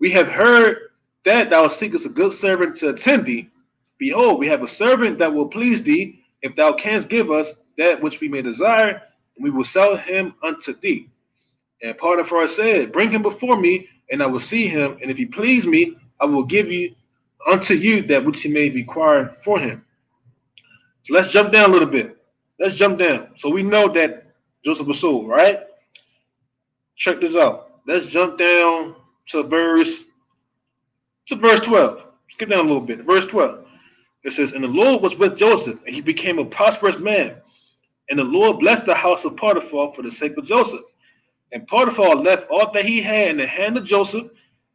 we have heard that thou seekest a good servant to attend thee. Behold, we have a servant that will please thee, if thou canst give us that which we may desire, and we will sell him unto thee. And Potiphar said, bring him before me. and I will see him, and if he please me, I will give you unto you that which he may require for him. So let's jump down a little bit. Let's jump down. So we know that Joseph was sold, right? Check this out. Let's jump down to verse 12. Skip down a little bit. Verse 12. It says, and the Lord was with Joseph, and he became a prosperous man. And the Lord blessed the house of Potiphar for the sake of Joseph. And Potiphar left all that he had in the hand of Joseph,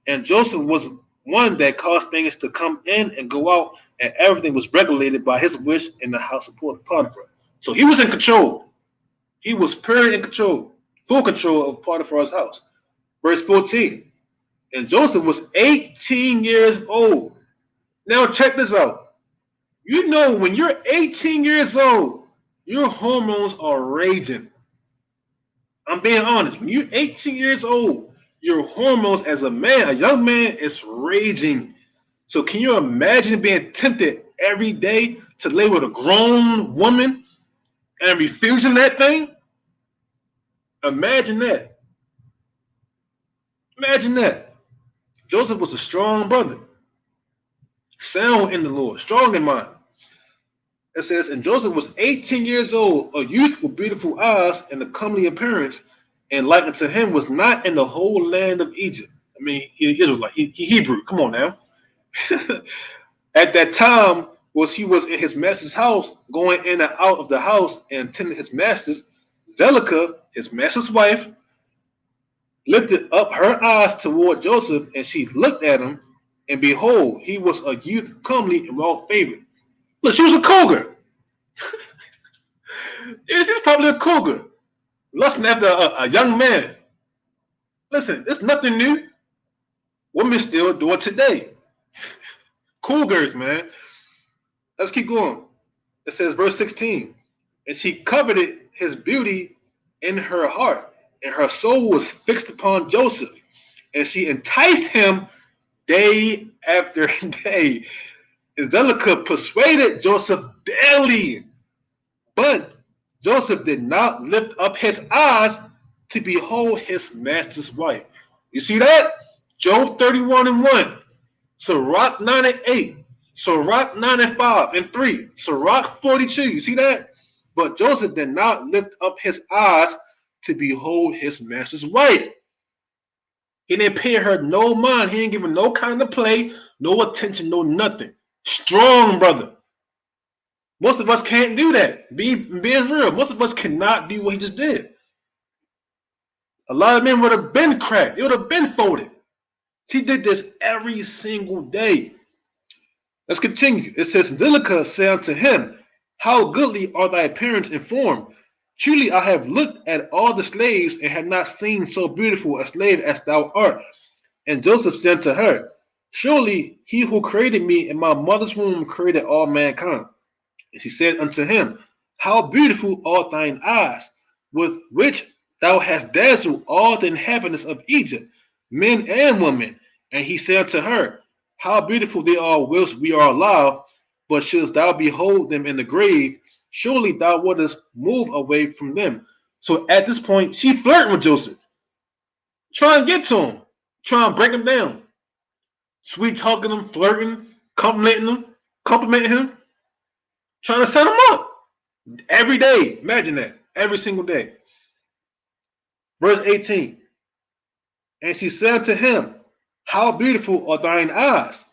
and Joseph was one that caused things to come in and go out, and everything was regulated by his wish in the house of Potiphar. So he was in control. He was purely in control, full control of Potiphar's house. Verse 14. And Joseph was 18 years old. Now check this out. You know, when you're 18 years old, your hormones are raging. I'm being honest. When you're 18 years old, your hormones as a man, a young man, is raging. So can you imagine being tempted every day to lay with a grown woman and refusing that thing? Imagine that. Imagine that. Joseph was a strong brother, sound in the Lord, strong in mind. It says, and Joseph was 18 years old, a youth with beautiful eyes and a comely appearance, and like unto him was not in the whole land of Egypt. I mean, he Israelite, he Hebrew. Come on now. At that time, he was in his master's house, going in and out of the house and tending his master's. Zelicah, his master's wife, lifted up her eyes toward Joseph, and she looked at him, and behold, he was a youth comely and well favored. Look, she was a cougar. Yeah, she's probably a cougar, lusting after a young man. Listen, it's nothing new. Women still do it today. Cougars, man. Let's keep going. It says, verse 16, and she coveted his beauty in her heart, and her soul was fixed upon Joseph, and she enticed him day after day. Zelicah persuaded Joseph daily, but Joseph did not lift up his eyes to behold his master's wife. You see that? Job 31 and 1, Sirach 9 and 8, Sirach 9 and 5 and 3, Sirach 42. You see that? But Joseph did not lift up his eyes to behold his master's wife. He didn't pay her no mind. He didn't give her no kind of play, no attention, no nothing. Strong brother. Most of us can't do that. Being real, most of us cannot do what he just did. A lot of men would have been cracked. It would have been folded. She did this every single day. Let's continue. It says, Zelicah said unto him, how goodly are thy appearance and form. Truly I have looked at all the slaves and have not seen so beautiful a slave as thou art. And Joseph said to her, surely he who created me in my mother's womb created all mankind. And she said unto him, how beautiful are thine eyes, with which thou hast dazzled all the inhabitants of Egypt, men and women. And he said to her, how beautiful they are whilst we are alive, but shouldst thou behold them in the grave, surely thou wouldest move away from them. So at this point, she flirting with Joseph, trying to get to him, trying to break him down, sweet talking him, flirting, complimenting him, trying to set him up every day. Imagine that, every single day. Verse 18, and she said to him, how beautiful are thine eyes.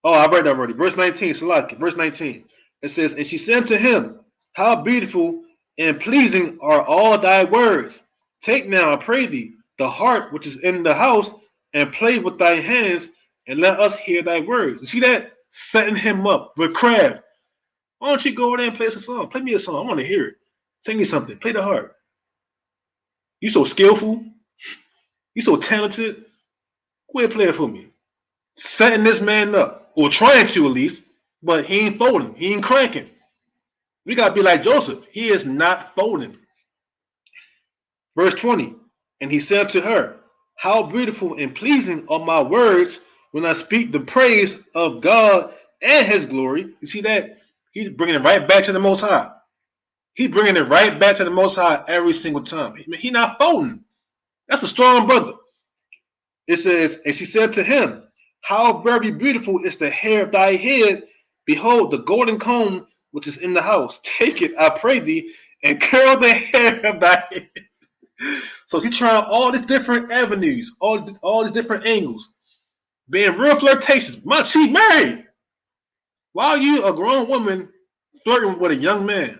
Oh, I read that already. Verse 19, Salaki, verse 19. It says, and she said to him, how beautiful and pleasing are all thy words. Take now, I pray thee, the harp which is in the house, and play with thy hands, and let us hear thy words. You see that? Setting him up with craft. Why don't you go over there and play us a song? Play me a song. I want to hear it. Sing me something. Play the harp. You so skillful. You so talented. Go ahead and play it for me. Setting this man up. Or trying to at least. But he ain't folding. He ain't cranking. We got to be like Joseph. He is not folding. Verse 20. And he said to her, how beautiful and pleasing are my words when I speak the praise of God and his glory. You see that? He's bringing it right back to the Most High. He's bringing it right back to the Most High every single time. He's not folding. That's a strong brother. It says, and she said to him, how very beautiful is the hair of thy head. Behold, the golden comb which is in the house. Take it, I pray thee, and curl the hair of thy head. So she trying all these different avenues, all these different angles, being real flirtatious. My, she married. Why are you, a grown woman, flirting with a young man,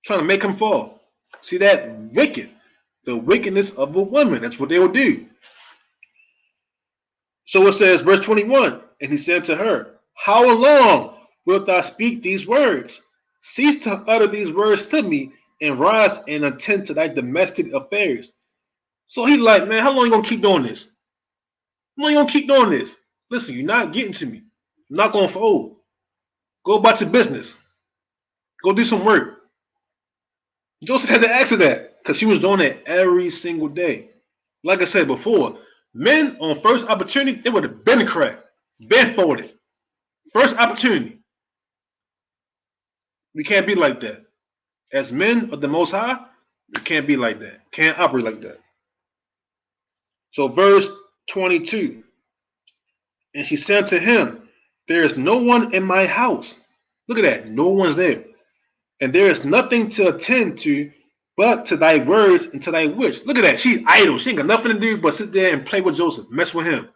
trying to make him fall? See that wicked, the wickedness of a woman. That's what they will do. So it says, verse 21, and he said to her, how long wilt thou speak these words? Cease to utter these words to me, and rise and attend to thy domestic affairs. So he's like, man, how long you gonna keep doing this? How long you gonna keep doing this? Listen, you're not getting to me. I'm not gonna fold. Go about your business. Go do some work. Joseph had to ask her that because she was doing it every single day. Like I said before, men on first opportunity, they would have been cracked, been folded. First opportunity. We can't be like that. As men of the Most High, we can't be like that. Can't operate like that. So verse 22, and she said to him, there is no one in my house. Look at that. No one's there. And there is nothing to attend to but to thy words and to thy wish. Look at that. She's idle. She ain't got nothing to do but sit there and play with Joseph, mess with him.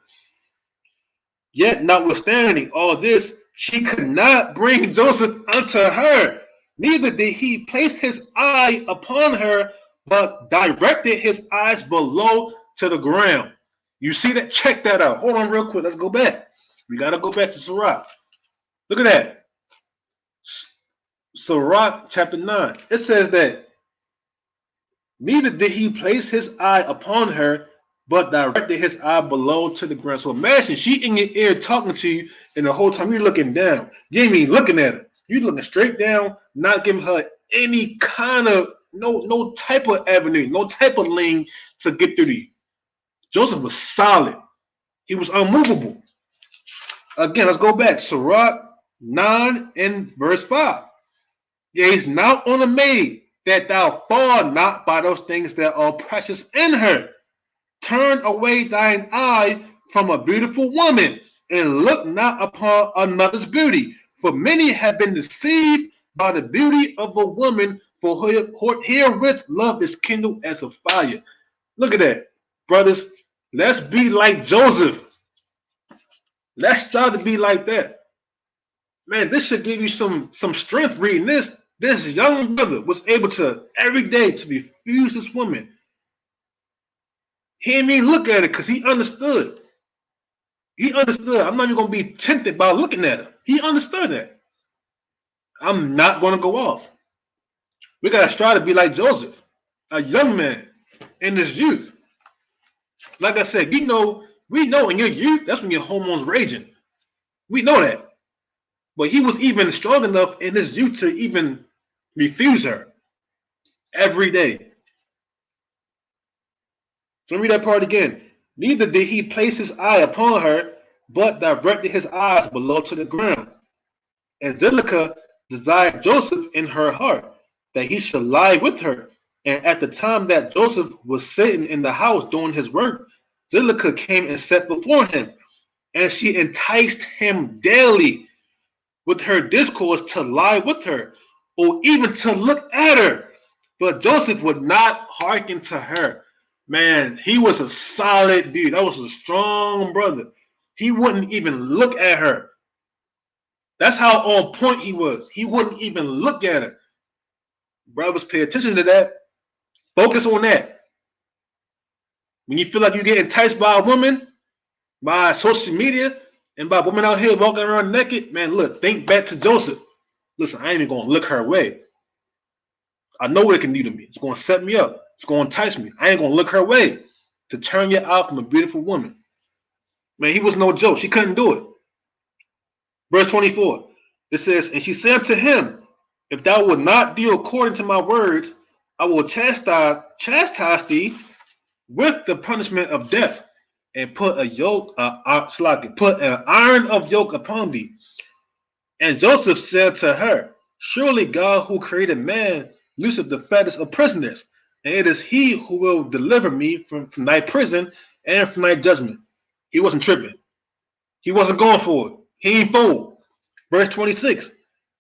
Yet, notwithstanding all this, she could not bring Joseph unto her. Neither did he place his eye upon her, but directed his eyes below to the ground. You see that? Check that out. Hold on real quick. Let's go back. We got to go back to Sirach. Look at that. Sirach chapter 9. It says that neither did he place his eye upon her, but directed his eye below to the ground. So imagine she in your ear talking to you, and the whole time you're looking down. You ain't even looking at her. You're looking straight down, not giving her any kind of no type of avenue, no type of lane to get through to you. Joseph was solid. He was unmovable. Again, let's go back. Sirach 9 and verse 5. Gaze not on a maid, that thou fall not by those things that are precious in her. Turn away thine eye from a beautiful woman, and look not upon another's beauty. For many have been deceived by the beauty of a woman, for herewith love is kindled as a fire. Look at that, brothers. Let's be like Joseph. Let's try to be like that. Man, this should give you some strength reading this. This young brother was able to every day to refuse this woman. He didn't even look at it because he understood. He understood. I'm not even going to be tempted by looking at her. He understood that. I'm not going to go off. We got to strive to be like Joseph, a young man in his youth. Like I said, we know in your youth, that's when your hormones raging. We know that. But he was even strong enough in his youth to even refuse her every day. So read that part again. Neither did he place his eye upon her, but directed his eyes below to the ground. And Zilica desired Joseph in her heart, that he should lie with her. And at the time that Joseph was sitting in the house doing his work, Zilica came and sat before him, and she enticed him daily with her discourse to lie with her, or even to look at her. But Joseph would not hearken to her. Man, he was a solid dude. That was a strong brother. He wouldn't even look at her. That's how on point he was. He wouldn't even look at her. Brothers, pay attention to that. Focus on that. When you feel like you get enticed by a woman, by social media, and by women out here walking around naked, man, look, think back to Joseph. Listen, I ain't even going to look her way. I know what it can do to me. It's going to set me up. It's going to entice me. I ain't going to look her way to turn you out from a beautiful woman. Man, he was no joke. She couldn't do it. Verse 24, it says, and she said to him, if thou wilt not deal according to my words, I will chastise thee with the punishment of death, and put put an iron of yoke upon thee. And Joseph said to her, surely God who created man looseth the fetters of prisoners, and it is he who will deliver me from thy prison and from thy judgment. He wasn't tripping. He wasn't going for it. He ain't fooled. Verse 26.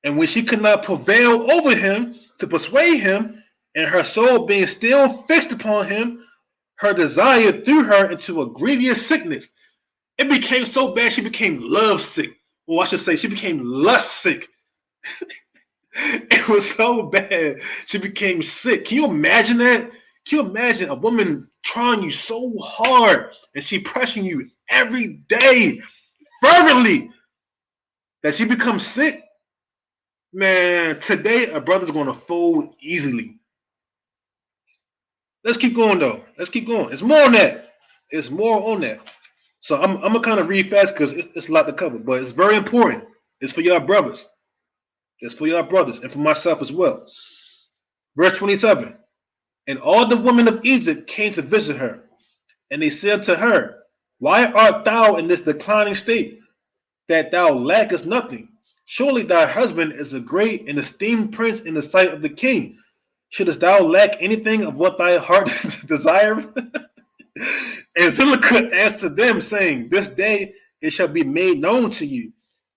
And when she could not prevail over him to persuade him, and her soul being still fixed upon him, her desire threw her into a grievous sickness. It became so bad she became love sick. Or I should say, she became lust sick. It was so bad. She became sick. Can you imagine that? Can you imagine a woman trying you so hard and she pressing you every day fervently that she becomes sick? Man, today a brother's going to fold easily. Let's keep going though. Let's keep going. It's more on that. It's more on that. So I'm gonna kind of read fast because it's a lot to cover, but it's very important. It's for y'all brothers. It's for y'all brothers and for myself as well. Verse 27. And all the women of Egypt came to visit her, and they said to her, why art thou in this declining state, that thou lackest nothing? Surely thy husband is a great and esteemed prince in the sight of the king. Shouldest thou lack anything of what thy heart desireth? And Zillah answered them, saying, this day it shall be made known to you,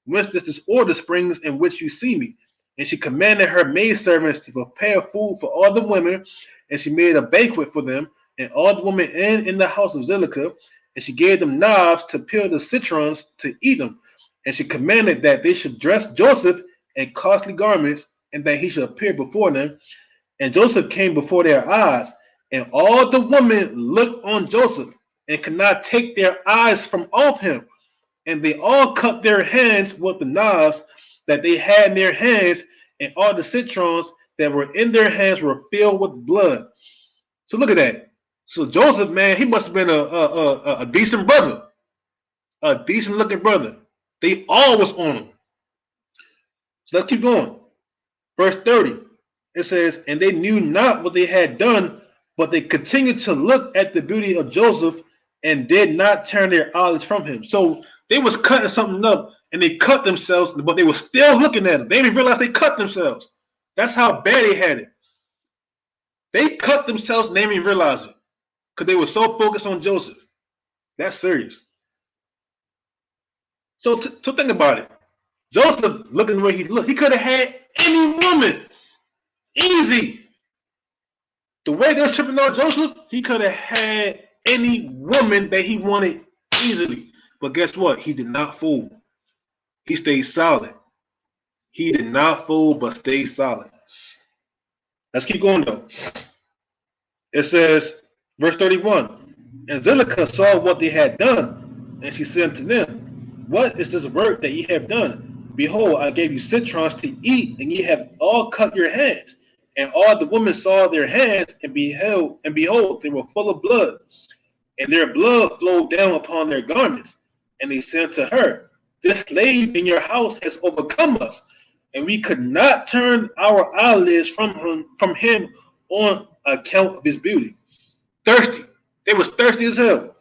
whence this disorder springs in which you see me. And she commanded her maidservants to prepare food for all the women, and she made a banquet for them, and all the women in the house of Zillah, and she gave them knives to peel the citrons to eat them. And she commanded that they should dress Joseph in costly garments, and that he should appear before them. And Joseph came before their eyes, and all the women looked on Joseph, and could not take their eyes from off him. And they all cut their hands with the knives that they had in their hands, and all the citrons that were in their hands were filled with blood. So look at that. So Joseph, man, he must have been a decent brother, a decent looking brother. They all was on him. So let's keep going. Verse 30. It says, and they knew not what they had done, but they continued to look at the beauty of Joseph and did not turn their eyes from him. So they was cutting something up and they cut themselves, but they were still looking at him. They didn't realize they cut themselves. That's how bad they had it. They cut themselves and they didn't even realize it because they were so focused on Joseph. That's serious. So think about it. Joseph, looking the way he looked, he could have had any woman. Easy. The way they were tripping on Joseph, he could have had any woman that he wanted easily. But guess what? He did not fool. He stayed solid. He did not fool, but stayed solid. Let's keep going though. It says, verse 31, and Zillah saw what they had done, and she said to them, what is this work that ye have done? Behold, I gave you citrons to eat, and ye have all cut your hands. And all the women saw their hands, and behold, they were full of blood, and their blood flowed down upon their garments. And they said to her, this slave in your house has overcome us, and we could not turn our eyelids from him on account of his beauty. Thirsty. They was thirsty as hell.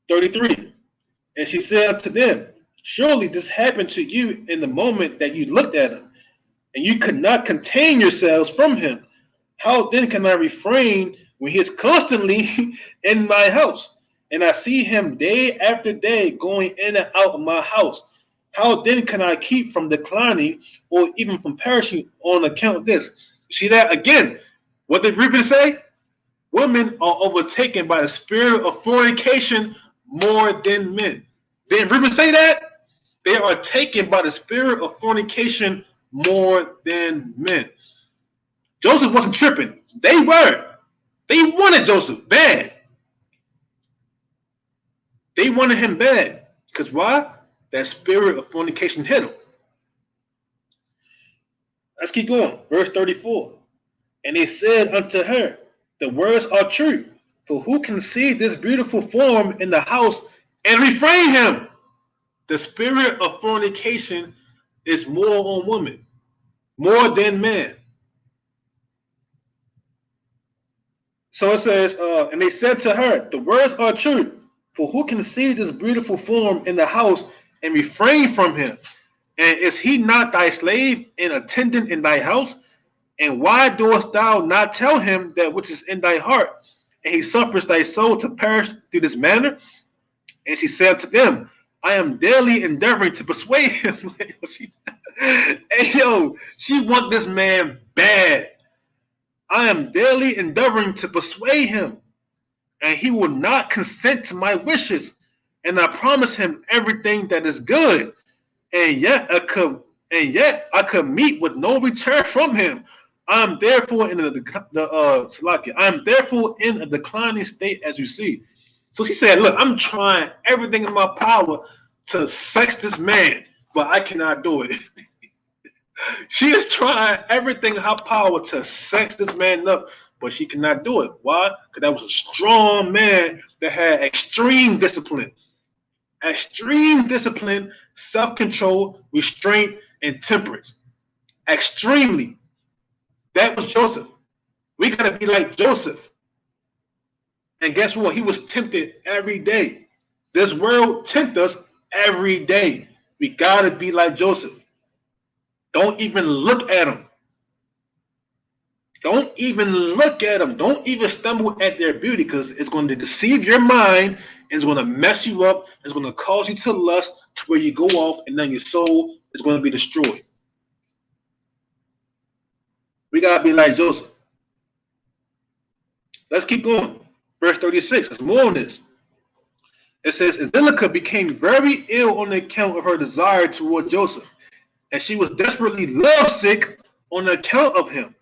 33. And she said to them, surely this happened to you in the moment that you looked at him, and you could not contain yourselves from him. How then can I refrain when he is constantly in my house, and I see him day after day going in and out of my house? How then can I keep from declining or even from perishing on account of this? See that again? What did Reuben say? Women are overtaken by the spirit of fornication more than men. Didn't Reuben say that? They are taken by the spirit of fornication more than men. Joseph wasn't tripping. They were. They wanted Joseph bad. They wanted him bad. Because why? That spirit of fornication hit him. Let's keep going. Verse 34. And they said unto her, the words are true. For who can see this beautiful form in the house and refrain him? The spirit of fornication is more on women, more than men. So it says, and they said to her, the words are true. For who can see this beautiful form in the house and refrain from him? And is he not thy slave and attendant in thy house? And why dost thou not tell him that which is in thy heart? And he suffers thy soul to perish through this manner? And she said to them, I am daily endeavoring to persuade him. Hey, yo, she want this man bad. I am daily endeavoring to persuade him, and he will not consent to my wishes. And I promise him everything that is good, and yet I could meet with no return from him. I am therefore in I am therefore in a declining state, as you see. So she said, "Look, I'm trying everything in my power to sex this man, but I cannot do it." She is trying everything in her power to sex this man up, but she cannot do it. Why? Because that was a strong man that had extreme discipline, self-control, restraint, and temperance. Extremely. That was Joseph. We gotta be like Joseph. And guess what? He was tempted every day. This world tempts us every day. We gotta be like Joseph. Don't even look at him. Don't even look at them. Don't even stumble at their beauty, because it's going to deceive your mind. It's going to mess you up. It's going to cause you to lust to where you go off, and then your soul is going to be destroyed. We got to be like Joseph. Let's keep going. Verse 36. There's more on this. It says, Angelica became very ill on account of her desire toward Joseph, and she was desperately lovesick on account of him.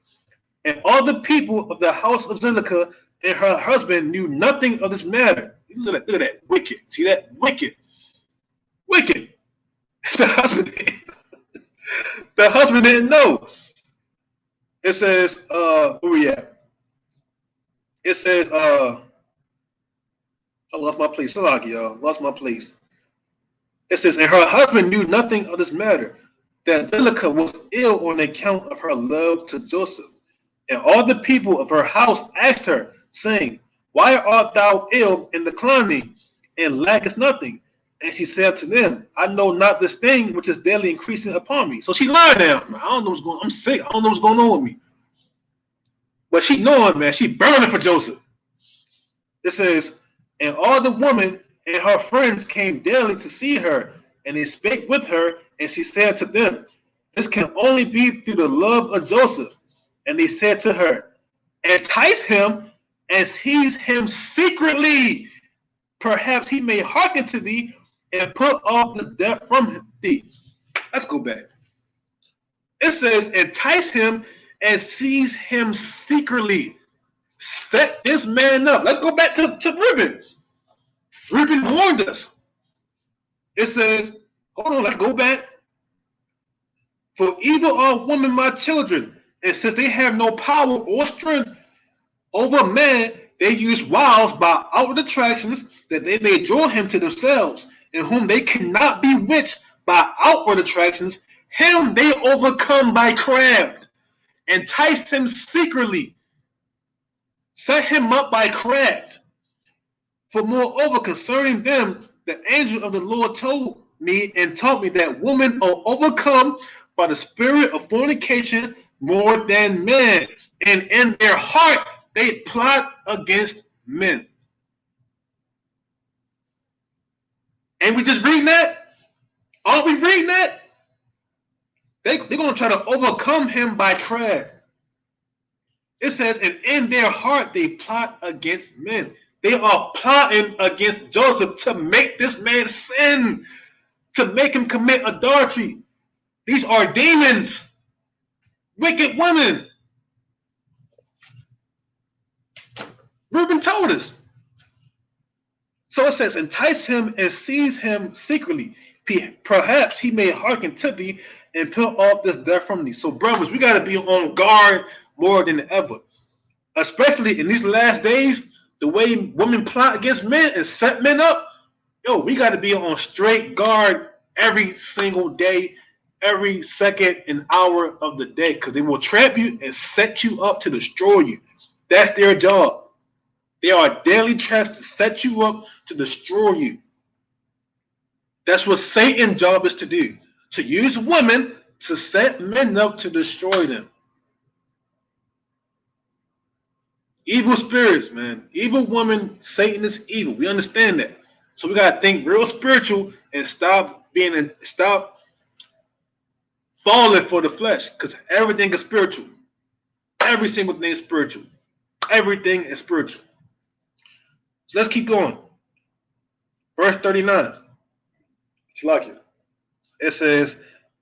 And all the people of the house of Zilica and her husband knew nothing of this matter. Look at that. Wicked. See that? Wicked. Wicked. The husband didn't know. It says, where we at? It says, I lost my place. Sorry, y'all. Lost my place. It says, and her husband knew nothing of this matter, that Zilica was ill on account of her love to Joseph. And all the people of her house asked her, saying, Why art thou ill and declining, and lackest nothing? And she said to them, I know not this thing which is daily increasing upon me. So she lied down. I don't know what's going on. I'm sick. I don't know what's going on with me. But she knowing, man, she burning for Joseph. It says, and all the women and her friends came daily to see her, and they spake with her, and she said to them, This can only be through the love of Joseph. And they said to her, Entice him and seize him secretly. Perhaps he may hearken to thee and put off this debt from thee. Let's go back. It says, Entice him and seize him secretly. Set this man up. Let's go back to Reuben. Reuben warned us. It says, hold on, let's go back. For evil are women my children, and since they have no power or strength over man, they use wiles by outward attractions, that they may draw him to themselves, and whom they cannot bewitch by outward attractions, him they overcome by craft, entice him secretly, set him up by craft. For moreover, concerning them, the angel of the Lord told me and taught me that women are overcome by the spirit of fornication more than men, and in their heart they plot against men. And we just reading that? Aren't we reading that? They're going to try to overcome him by craft. It says, and in their heart they plot against men. They are plotting against Joseph to make this man sin, to make him commit adultery. These are demons, wicked women. Reuben told us. So it says, entice him and seize him secretly. Perhaps he may hearken to thee and put off this debt from thee. So, brothers, we got to be on guard more than ever. Especially in these last days, the way women plot against men and set men up, we got to be on straight guard every single day, every second and hour of the day, because they will trap you and set you up to destroy you. That's their job. They are daily traps to set you up to destroy you. That's what Satan's job is to do, to use women to set men up to destroy them. Evil spirits, man. Evil woman, Satan is evil. We understand that. So we gotta think real spiritual and stop falling for the flesh. Because everything is spiritual. Every single thing is spiritual. Everything is spiritual. So let's keep going. Verse 39. It's like it. It says,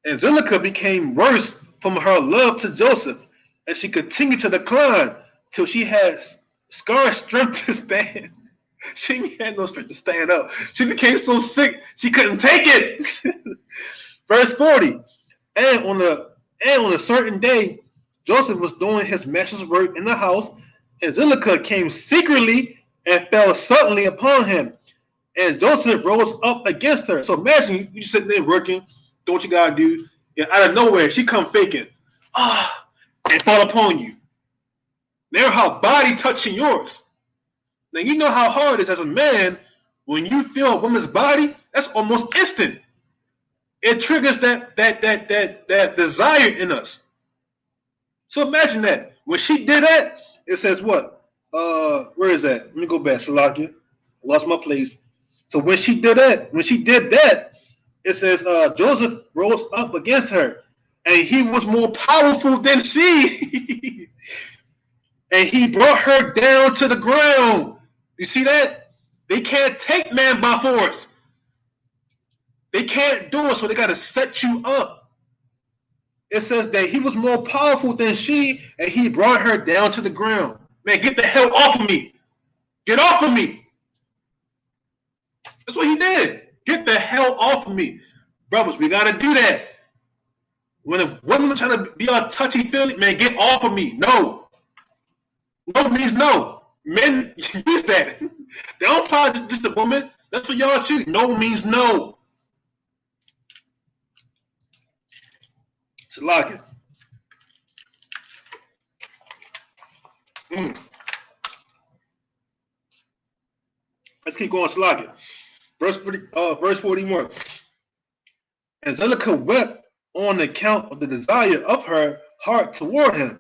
Angelica became worse from her love to Joseph, and she continued to decline till she had scarce strength to stand. She had no strength to stand up. She became so sick she couldn't take it. Verse 40. And on a certain day, Joseph was doing his master's work in the house, and Angelica came secretly and fell suddenly upon him. And Joseph rose up against her. So imagine you sitting there working, do what you gotta do, and out of nowhere she come faking, and fall upon you. Now her body touching yours. Now you know how hard it is as a man when you feel a woman's body. That's almost instant. It triggers that desire in us. So imagine that when she did that, it says what? Where is that? Let me go back. Salakia, lost my place. So when she did that, it says Joseph rose up against her, and he was more powerful than she, and he brought her down to the ground. You see that? They can't take man by force. They can't do it, so they got to set you up. It says that he was more powerful than she, and he brought her down to the ground. Man, get the hell off of me. Get off of me. That's what he did. Get the hell off of me. Brothers, we got to do that. When a woman trying to be all touchy-feely, man, get off of me. No. No means no. Men use that. They don't apply just a woman. That's for y'all too. No means no. It's like it. Let's keep going. Slack verse 41. Angelica wept on account of the desire of her heart toward him,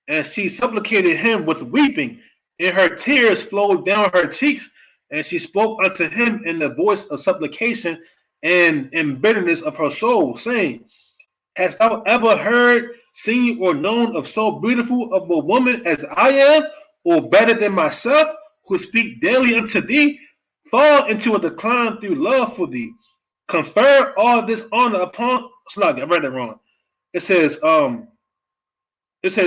and she supplicated him with weeping, and her tears flowed down her cheeks, and she spoke unto him in the voice of supplication and in bitterness of her soul, saying, Hast thou ever heard, seen, or known of so beautiful of a woman as I am, or better than myself, who speak daily unto thee? Fall into a decline through love for thee. Confer all this honor upon. Slug, I read that wrong. It says,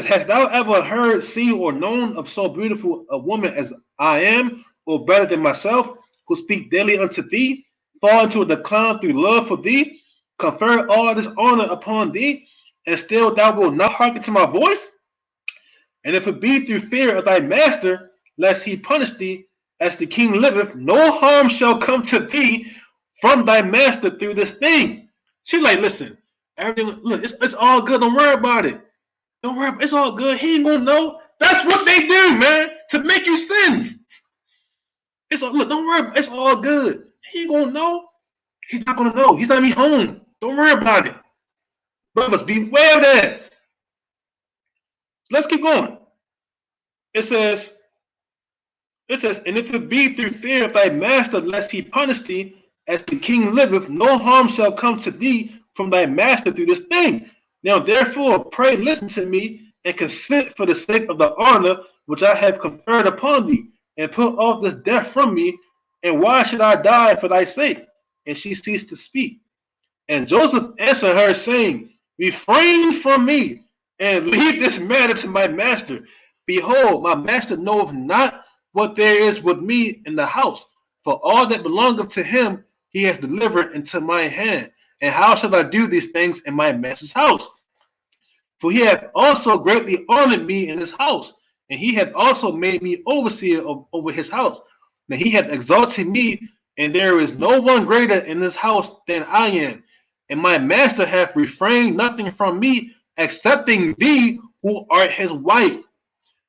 Hast thou ever heard, seen, or known of so beautiful a woman as I am, or better than myself, who speak daily unto thee? Fall into a decline through love for thee? Confer all this honor upon thee, and still thou wilt not hearken to my voice? And if it be through fear of thy master, lest he punish thee, as the king liveth, no harm shall come to thee from thy master through this thing. She like, listen, everything, look, it's all good. Don't worry about it. Don't worry, it's all good. He ain't gonna know. That's what they do, man, to make you sin. It's all, look, don't worry, it's all good. He ain't gonna know. He's not gonna know. He's not even home. Don't worry about it. Brothers, beware of that. Let's keep going. It says, and if it be through fear of thy master, lest he punish thee, as the king liveth, no harm shall come to thee from thy master through this thing. Now therefore, pray listen to me, and consent for the sake of the honor which I have conferred upon thee, and put off this death from me. And why should I die for thy sake? And she ceased to speak. And Joseph answered her, saying, Refrain from me, and leave this matter to my master. Behold, my master knoweth not what there is with me in the house, for all that belongeth to him he has delivered into my hand. And how shall I do these things in my master's house? For he hath also greatly honored me in his house, and he hath also made me overseer over his house. Now he hath exalted me, and there is no one greater in this house than I am. And my master hath refrained nothing from me, excepting thee, who art his wife.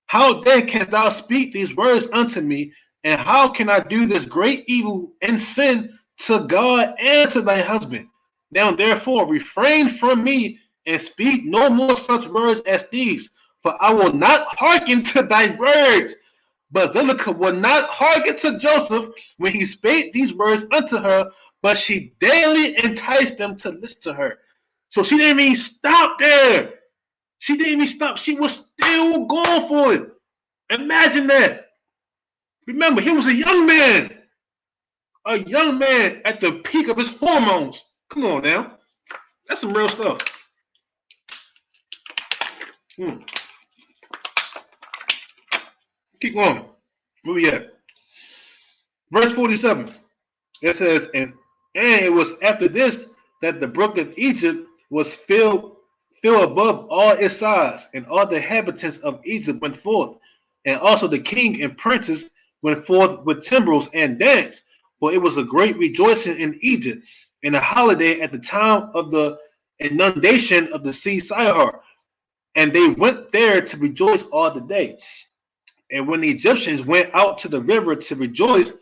How then canst thou speak these words unto me? And how can I do this great evil and sin to God and to thy husband? Now therefore refrain from me, and speak no more such words as these. for I will not hearken to thy words. But Zelicah would not hearken to Joseph when he spake these words unto her, but she daily enticed them to listen to her. So she didn't even stop there. She didn't even stop. She was still going for it. Imagine that. Remember, he was a young man at the peak of his hormones. Come on now. That's some real stuff. Hmm. Keep going. Where we at? Verse 47. It says, and it was after this that the brook of Egypt was filled above all its sides, and all the inhabitants of Egypt went forth, and also the king and princes went forth with timbrels and dance, for it was a great rejoicing in Egypt, and a holiday at the time of the inundation of the sea Sihar, and they went there to rejoice all the day. And when the Egyptians went out to the river to rejoice,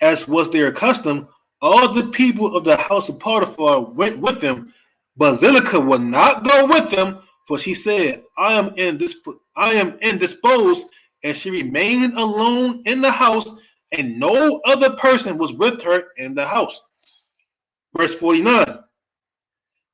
as was their custom, all the people of the house of Potiphar went with them. But Zelicah would not go with them, for she said, I am indisposed, and she remained alone in the house, and no other person was with her in the house. Verse 49.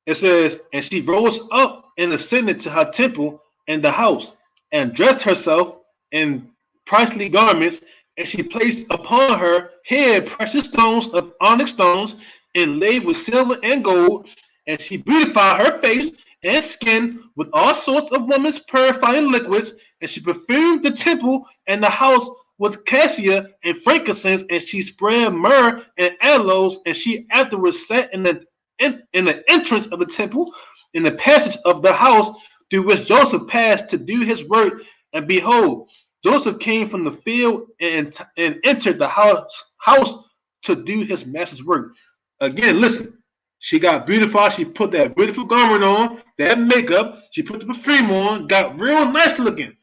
It says, and she rose up and ascended to her temple in the house, and dressed herself in princely garments, and she placed upon her head precious stones of onyx stones, inlaid with silver and gold, and she beautified her face and skin with all sorts of women's purifying liquids, and she perfumed the temple and the house with cassia and frankincense, and she spread myrrh and aloes, and she afterwards sat in the entrance of the temple, in the passage of the house through which Joseph passed to do his work. And behold, Joseph came from the field and entered the house to do his master's work. Again, listen. She got beautified. She put that beautiful garment on, that makeup. She put the perfume on, got real nice looking.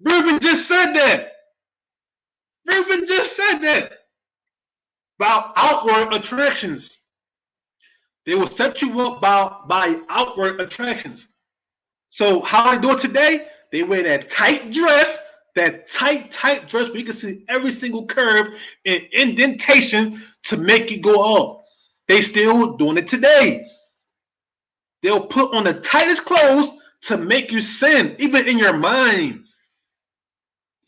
Reuben just said that. Reuben just said that about outward attractions. They will set you up by outward attractions. So how they do it today? They wear that tight dress, that tight dress where you can see every single curve and indentation to make you go off. They still doing it today. They'll put on the tightest clothes to make you sin, even in your mind.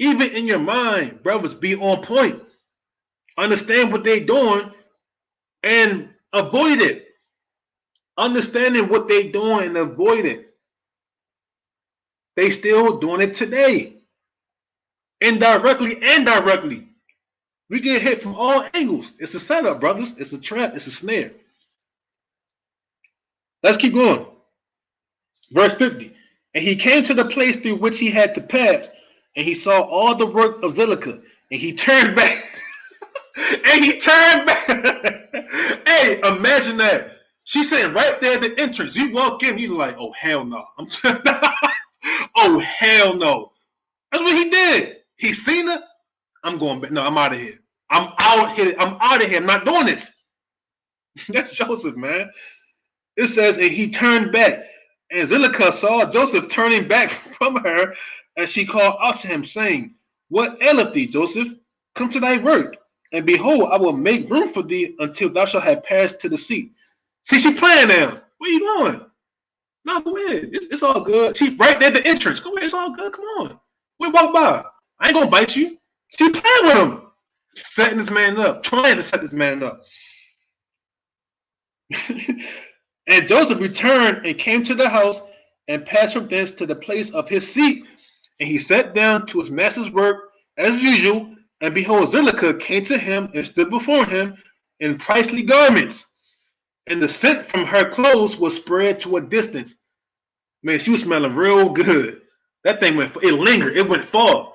Even in your mind, brothers, be on point. Understand what they're doing and avoid it. Understanding what they're doing and avoid it. They still doing it today. Indirectly and directly. We get hit from all angles. It's a setup, brothers. It's a trap. It's a snare. Let's keep going. Verse 50. And he came to the place through which he had to pass, and he saw all the work of Zelicah, and he turned back. And he turned back. Hey, imagine that. She's sitting right there at the entrance. You walk in, you're like, oh, hell no. Oh, hell no. That's what he did. He seen her. I'm going back. No, I'm out of here. I'm out here. I'm out of here. I'm not doing this. That's Joseph, man. It says, and he turned back. And Zelicah saw Joseph turning back from her, and she called out to him, saying, what aileth thee, Joseph? Come to thy work. And behold, I will make room for thee until thou shalt have passed to the sea. See, she playing now. Where you going? No, go ahead. It's all good. She's right there at the entrance. Go ahead. It's all good. Come on. We walk by. I ain't gonna bite you. She playing with him. Setting this man up. Trying to set this man up. And Joseph returned and came to the house and passed from thence to the place of his seat. And he sat down to his master's work as usual. And behold, Zelicah came to him and stood before him in princely garments. And the scent from her clothes was spread to a distance. Man, she was smelling real good. That thing it lingered. It went far.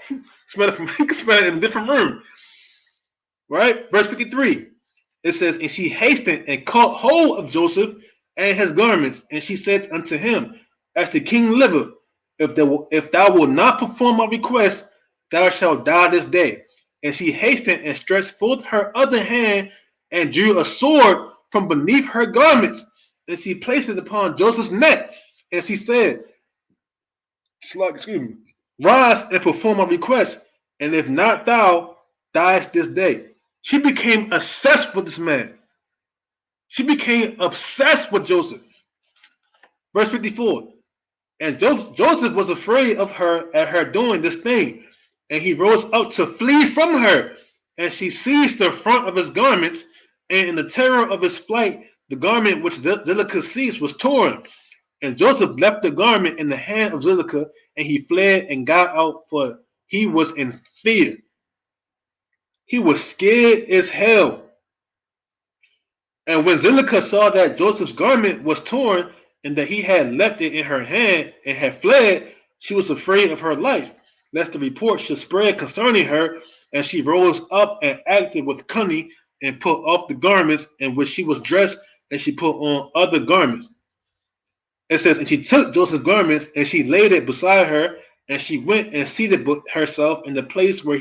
Smell it from, you can smell it in a different room. Right? Verse 53. It says, and she hastened and caught hold of Joseph and his garments. And she said unto him, as the king liveth, if thou wilt not perform my request, thou shalt die this day. And she hastened and stretched forth her other hand and drew a sword from beneath her garments. And she placed it upon Joseph's neck. And she said, excuse me. Rise and perform my request, and if not, thou diest this day. She became obsessed with this man. She became obsessed with Joseph. Verse 54. And Joseph was afraid of her at her doing this thing, and he rose up to flee from her. And she seized the front of his garments, and in the terror of his flight, the garment which Zilica seized was torn. And Joseph left the garment in the hand of Zilica, and he fled and got out, for he was in fear. He was scared as hell. And when Zilica saw that Joseph's garment was torn, and that he had left it in her hand and had fled, she was afraid of her life, lest the report should spread concerning her. And she rose up and acted with cunning, and put off the garments in which she was dressed, and she put on other garments. It says, and she took Joseph's garments, and she laid it beside her, and she went and seated herself in the place where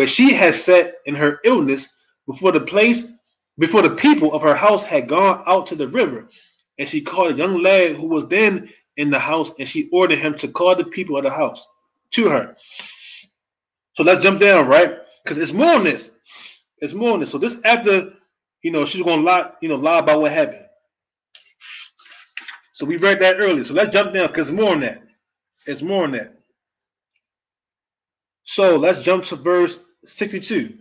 she had sat in her illness, before the people of her house had gone out to the river. And she called a young lad who was then in the house, and she ordered him to call the people of the house to her. So let's jump down, right? Because it's more on this. It's more on this. So this after, she's gonna lie about what happened. So we read that earlier. So let's jump down because it's more on that. It's more on that. So let's jump to verse 62.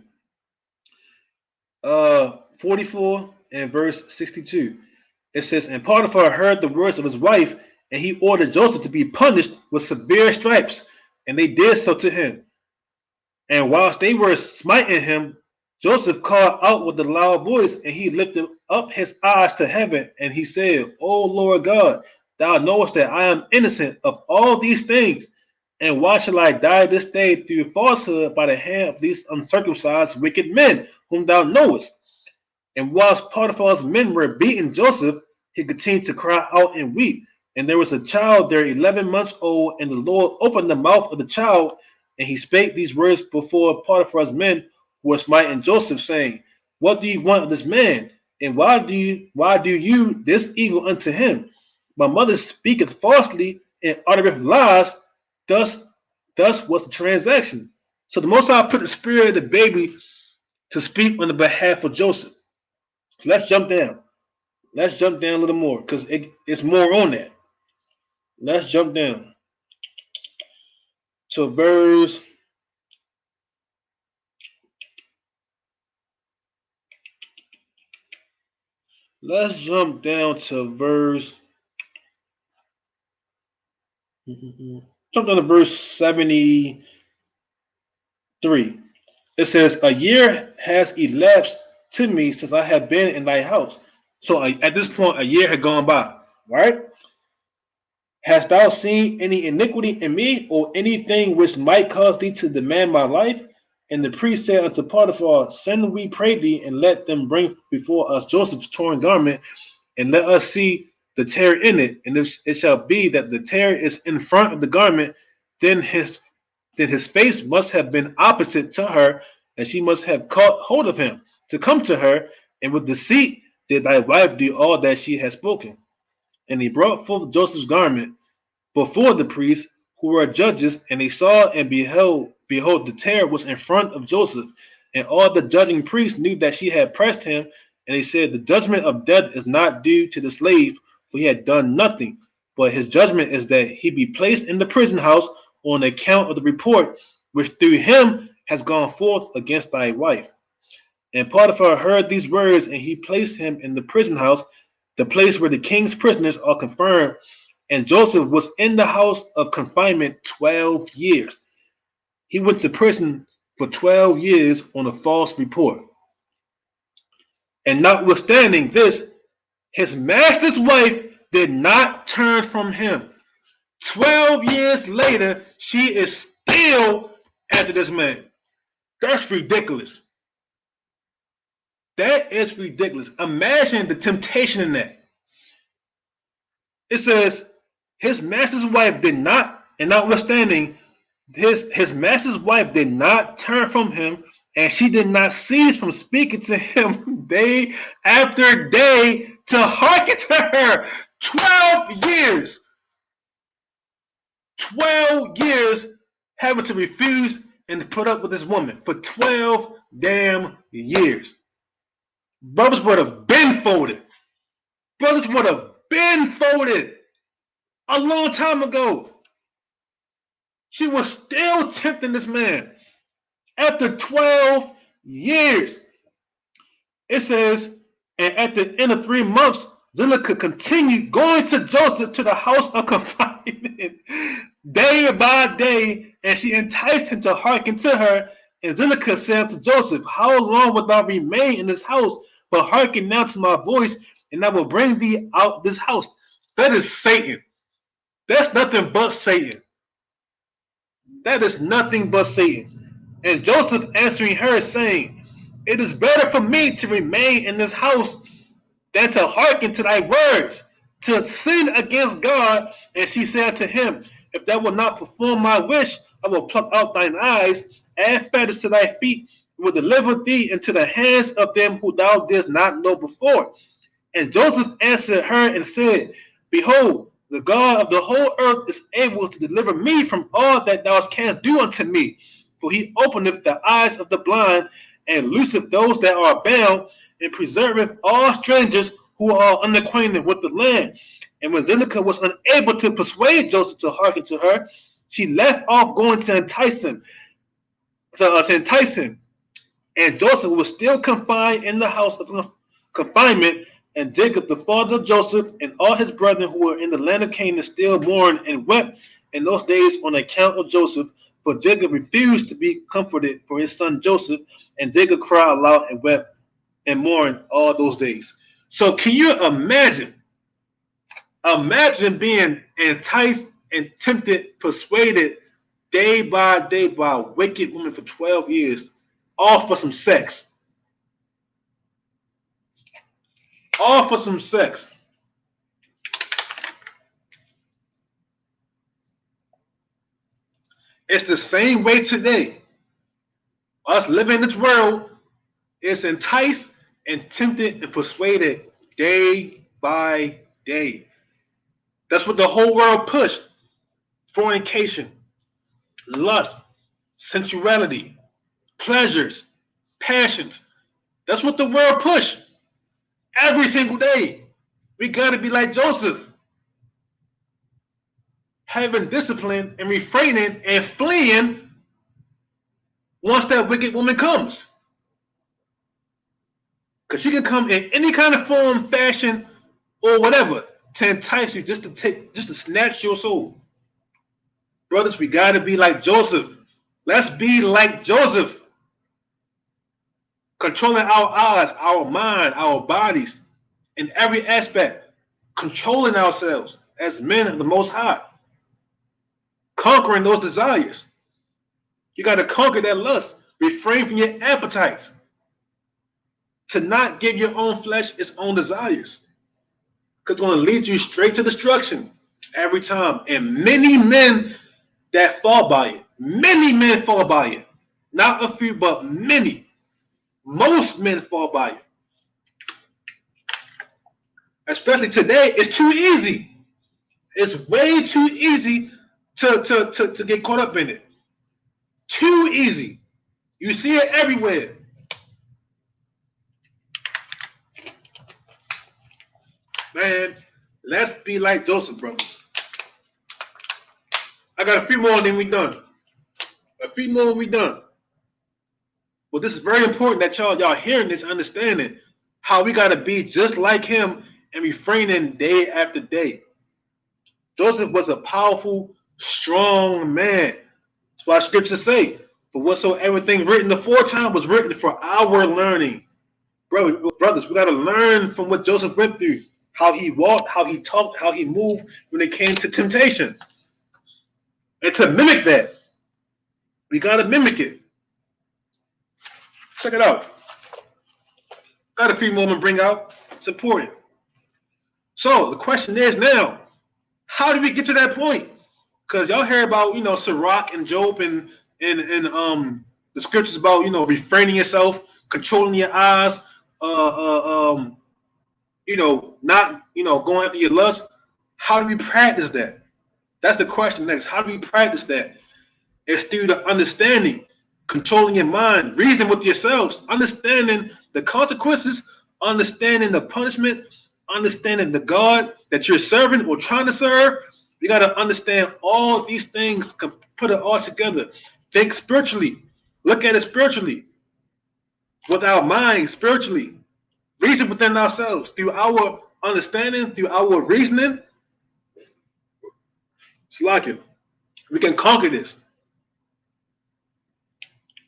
44 and verse 62. It says, and Potiphar heard the words of his wife, and he ordered Joseph to be punished with severe stripes, and they did so to him. And whilst they were smiting him, Joseph called out with a loud voice, and he lifted up his eyes to heaven, and he said, O Lord God, thou knowest that I am innocent of all these things, and why shall I die this day through falsehood by the hand of these uncircumcised wicked men, whom thou knowest? And whilst Potiphar's men were beating Joseph, he continued to cry out and weep. And there was a child there 11 months old, and the Lord opened the mouth of the child, and he spake these words before Potiphar's men who were smiting Joseph, saying, what do you want of this man? And why do you this evil unto him? My mother speaketh falsely and uttereth lies. Thus was the transaction. So the Most High put the spirit of the baby to speak on the behalf of Joseph. So let's jump down. Let's jump down a little more because it's more on that. Let's jump down to verse. Let's jump down to verse. Jump down to verse 73. It says, a year has elapsed to me since I have been in thy house. So at this point, a year had gone by, right? Hast thou seen any iniquity in me, or anything which might cause thee to demand my life? And the priest said unto Potiphar, send, we pray thee, and let them bring before us Joseph's torn garment, and let us see the tear in it. And if it shall be that the tear is in front of the garment, then his face must have been opposite to her, and she must have caught hold of him to come to her, and with deceit did thy wife do all that she had spoken. And he brought forth Joseph's garment before the priests, who were judges, and they saw and behold, the tear was in front of Joseph. And all the judging priests knew that she had pressed him, and they said, the judgment of death is not due to the slave, for he had done nothing, but his judgment is that he be placed in the prison house on account of the report which through him has gone forth against thy wife. And Potiphar heard these words, and he placed him in the prison house, the place where the king's prisoners are confirmed. And Joseph was in the house of confinement 12 years. He went to prison for 12 years on a false report. And notwithstanding this, his master's wife did not turn from him. 12 years later, she is still after this man. That's ridiculous. That is ridiculous. Imagine the temptation in that. It says, his master's wife did not, and notwithstanding, his master's wife did not turn from him, and she did not cease from speaking to him day after day to hearken to her. 12 years. 12 years having to refuse and to put up with this woman for 12 damn years. Brothers would have been folded. Brothers would have been folded a long time ago. She was still tempting this man after 12 years. It says, and at the end of 3 months, Zillah continued going to Joseph to the house of confinement day by day, and she enticed him to hearken to her. And Zillah said to Joseph, how long wilt thou remain in this house? But hearken now to my voice, and I will bring thee out this house. That is Satan. That's nothing but Satan. That is nothing but Satan. And Joseph answering her, saying, it is better for me to remain in this house than to hearken to thy words, to sin against God. And she said to him, if thou wilt not perform my wish, I will pluck out thine eyes, add fetters to thy feet, and will deliver thee into the hands of them who thou didst not know before. And Joseph answered her and said, behold, the God of the whole earth is able to deliver me from all that thou canst do unto me. For he openeth the eyes of the blind, and looseth those that are bound, and preserveth all strangers who are unacquainted with the land. And when Zedekiah was unable to persuade Joseph to hearken to her, she left off going to entice him. And Joseph was still confined in the house of confinement. And Jacob, the father of Joseph, and all his brethren who were in the land of Canaan still mourned and wept in those days on account of Joseph. For Jacob refused to be comforted for his son Joseph, and Jacob cried aloud and wept and mourned all those days. So can you imagine? Imagine being enticed and tempted, persuaded day by a wicked woman for 12 years, all for some sex. All for some sex. It's the same way today. Us living in this world is enticed and tempted and persuaded day by day. That's what the whole world pushed. Fornication, lust, sensuality, pleasures, passions. That's what the world pushed every single day. We got to be like Joseph, having discipline and refraining and fleeing once that wicked woman comes. Because she can come in any kind of form, fashion, or whatever to entice you, just to snatch your soul. Brothers, we got to be like Joseph. Let's be like Joseph. Controlling our eyes, our mind, our bodies, in every aspect. Controlling ourselves as men of the Most High. Conquering those desires. You got to conquer that lust. Refrain from your appetites. To not give your own flesh its own desires. Because it's going to lead you straight to destruction every time. And many men that fall by it. Many men fall by it. Not a few, but many. Most men fall by it. Especially today, it's too easy. It's way too easy to get caught up in it. Too easy. You see it everywhere. Man, let's be like Joseph, brothers. I got a few more and then we done. A few more and we done. Well, this is very important that y'all hearing this, understanding how we got to be just like him and refraining day after day. Joseph was a powerful, strong man. That's why scriptures say, for whatsoever everything written aforetime was written for our learning. Brothers, we got to learn from what Joseph went through, how he walked, how he talked, how he moved when it came to temptation. And to mimic that, we got to mimic it. Check it out. Got a few more to bring out. It's important. So the question is now, how do we get to that point? Because y'all hear about, Sirach and Job and the scriptures about, refraining yourself, controlling your eyes, not, going after your lust. How do we practice that? That's the question next. How do we practice that? It's through the understanding, controlling your mind, reasoning with yourselves, understanding the consequences, understanding the punishment, understanding the God that you're serving or trying to serve. You got to understand all these things, put it all together. Think spiritually. Look at it spiritually. With our minds, spiritually. Reason within ourselves. Through our understanding, through our reasoning, it's like it. We can conquer this.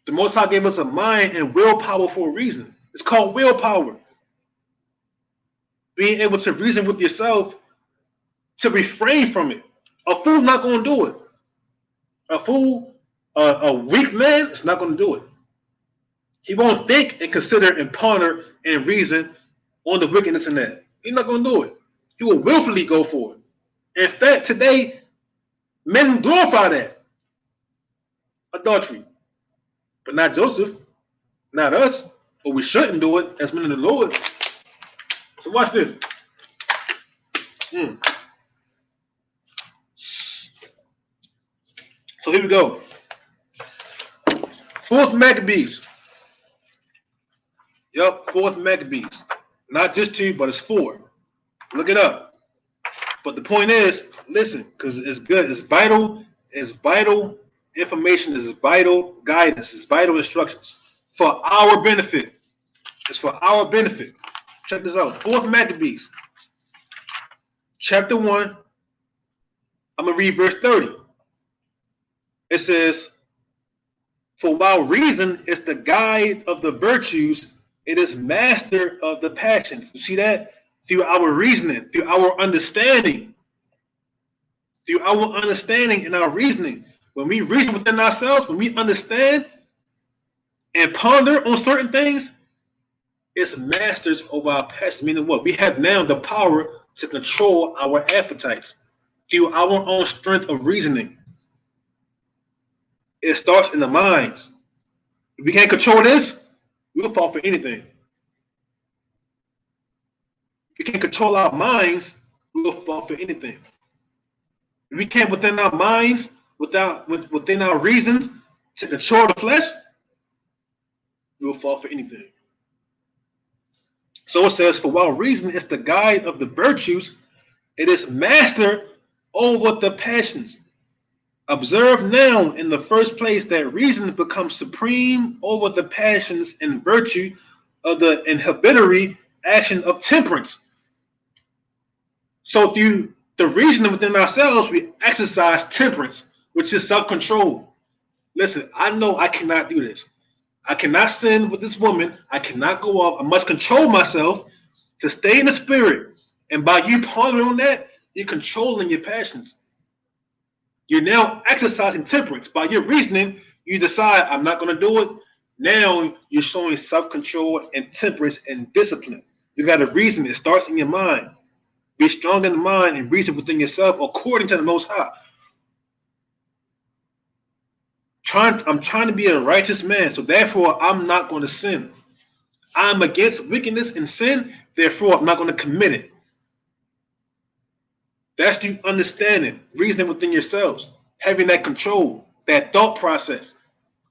The Most High gave us a mind and willpower for a reason. It's called willpower. Being able to reason with yourself to refrain from it. A fool's not going to do it. A fool, a weak man is not going to do it. He won't think and consider and ponder and reason on the wickedness in that. He's not going to do it. He will willfully go for it. In fact, today, men glorify that. Adultery. But not Joseph, not us, but we shouldn't do it as men of the Lord. So watch this. So here we go. 4th Maccabees. Yep, 4th Maccabees. Not just 2, but it's 4. Look it up. But the point is, listen, because it's good. It's vital. It's vital information. It's vital guidance. It's vital instructions for our benefit. It's for our benefit. Check this out. 4th Maccabees, chapter 1. I'm going to read verse 30. It says, for while reason is the guide of the virtues, it is master of the passions. You see that? Through our reasoning, through our understanding. Through our understanding and our reasoning. When we reason within ourselves, when we understand and ponder on certain things, it's masters of our passions. Meaning what? We have now the power to control our appetites through our own strength of reasoning. It starts in the minds. If we can't control this, we'll fall for anything. If we can't control our minds, we'll fall for anything. If we can't within our minds, within our reasons, to control the flesh, we'll fall for anything. So it says, for while reason is the guide of the virtues, it is master over the passions. Observe now in the first place that reason becomes supreme over the passions in virtue of the inhibitory action of temperance. So through the reasoning within ourselves, we exercise temperance, which is self-control. Listen, I know I cannot do this. I cannot sin with this woman. I cannot go off. I must control myself to stay in the spirit. And by you pondering on that, you're controlling your passions. You're now exercising temperance. By your reasoning, you decide, I'm not going to do it. Now you're showing self-control and temperance and discipline. You got to reason. It starts in your mind. Be strong in the mind and reason within yourself according to the Most High. I'm trying to be a righteous man, so therefore I'm not going to sin. I'm against wickedness and sin, therefore I'm not going to commit it. That's you understanding, reasoning within yourselves, having that control, that thought process.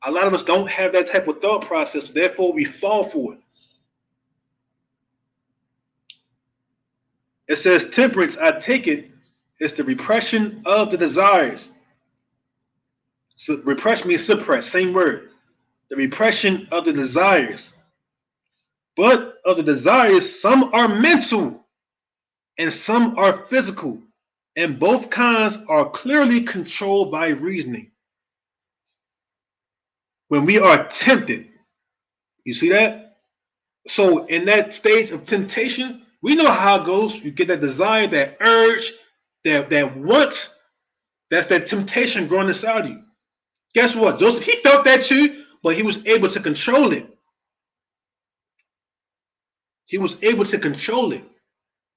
A lot of us don't have that type of thought process, therefore we fall for it. It says temperance, I take it, is the repression of the desires. So repress means suppress, same word. The repression of the desires. But of the desires, some are mental and some are physical. And both kinds are clearly controlled by reasoning. When we are tempted, you see that? So in that stage of temptation, we know how it goes. You get that desire, that urge, that want. That's that temptation growing inside you. Guess what? Joseph, he felt that too, but he was able to control it. He was able to control it.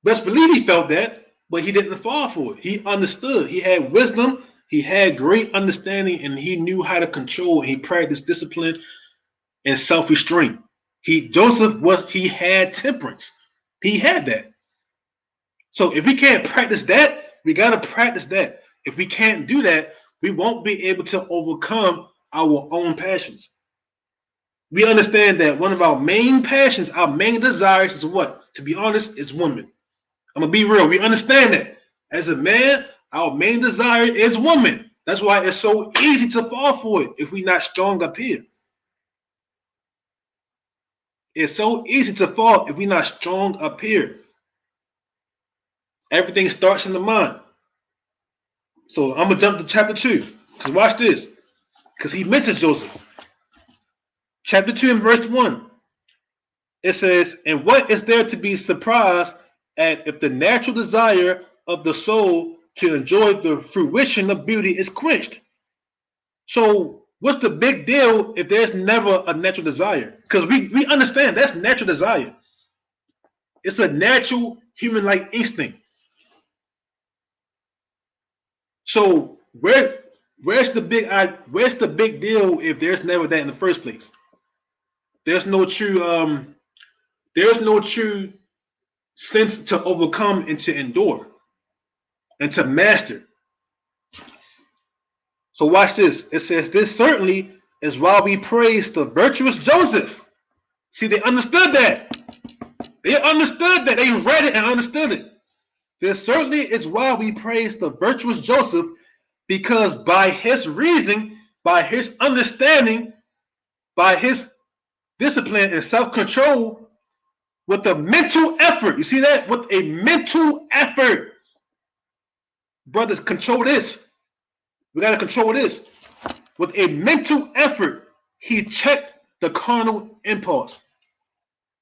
Best believe he felt that, but he didn't fall for it. He understood. He had wisdom. He had great understanding, and he knew how to control. He practiced discipline and self-restraint. He had temperance. He had that. So if we can't practice that, we got to practice that. If we can't do that, we won't be able to overcome our own passions. We understand that one of our main passions, our main desires is what? To be honest, is women. I'm going to be real. We understand that. As a man, our main desire is woman. That's why it's so easy to fall for it if we're not strong up here. It's so easy to fall if we're not strong up here. Everything starts in the mind. So I'm going to jump to chapter 2. Because watch this. Because he mentions Joseph. Chapter 2 and verse 1. It says, and what is there to be surprised at if the natural desire of the soul to enjoy the fruition of beauty is quenched? So what's the big deal if there's never a natural desire? Because we understand that's natural desire. It's a natural human-like instinct. So where's the big deal if there's never that in the first place? There's no true sense to overcome and to endure and to master. So watch this. It says, this certainly is why we praise the virtuous Joseph. See, they understood that. They understood that. They read it and understood it. This certainly is why we praise the virtuous Joseph, because by his reasoning, by his understanding, by his discipline and self-control, with a mental effort, you see that? With a mental effort, brothers, control this. We got to control this. With a mental effort, he checked the carnal impulse.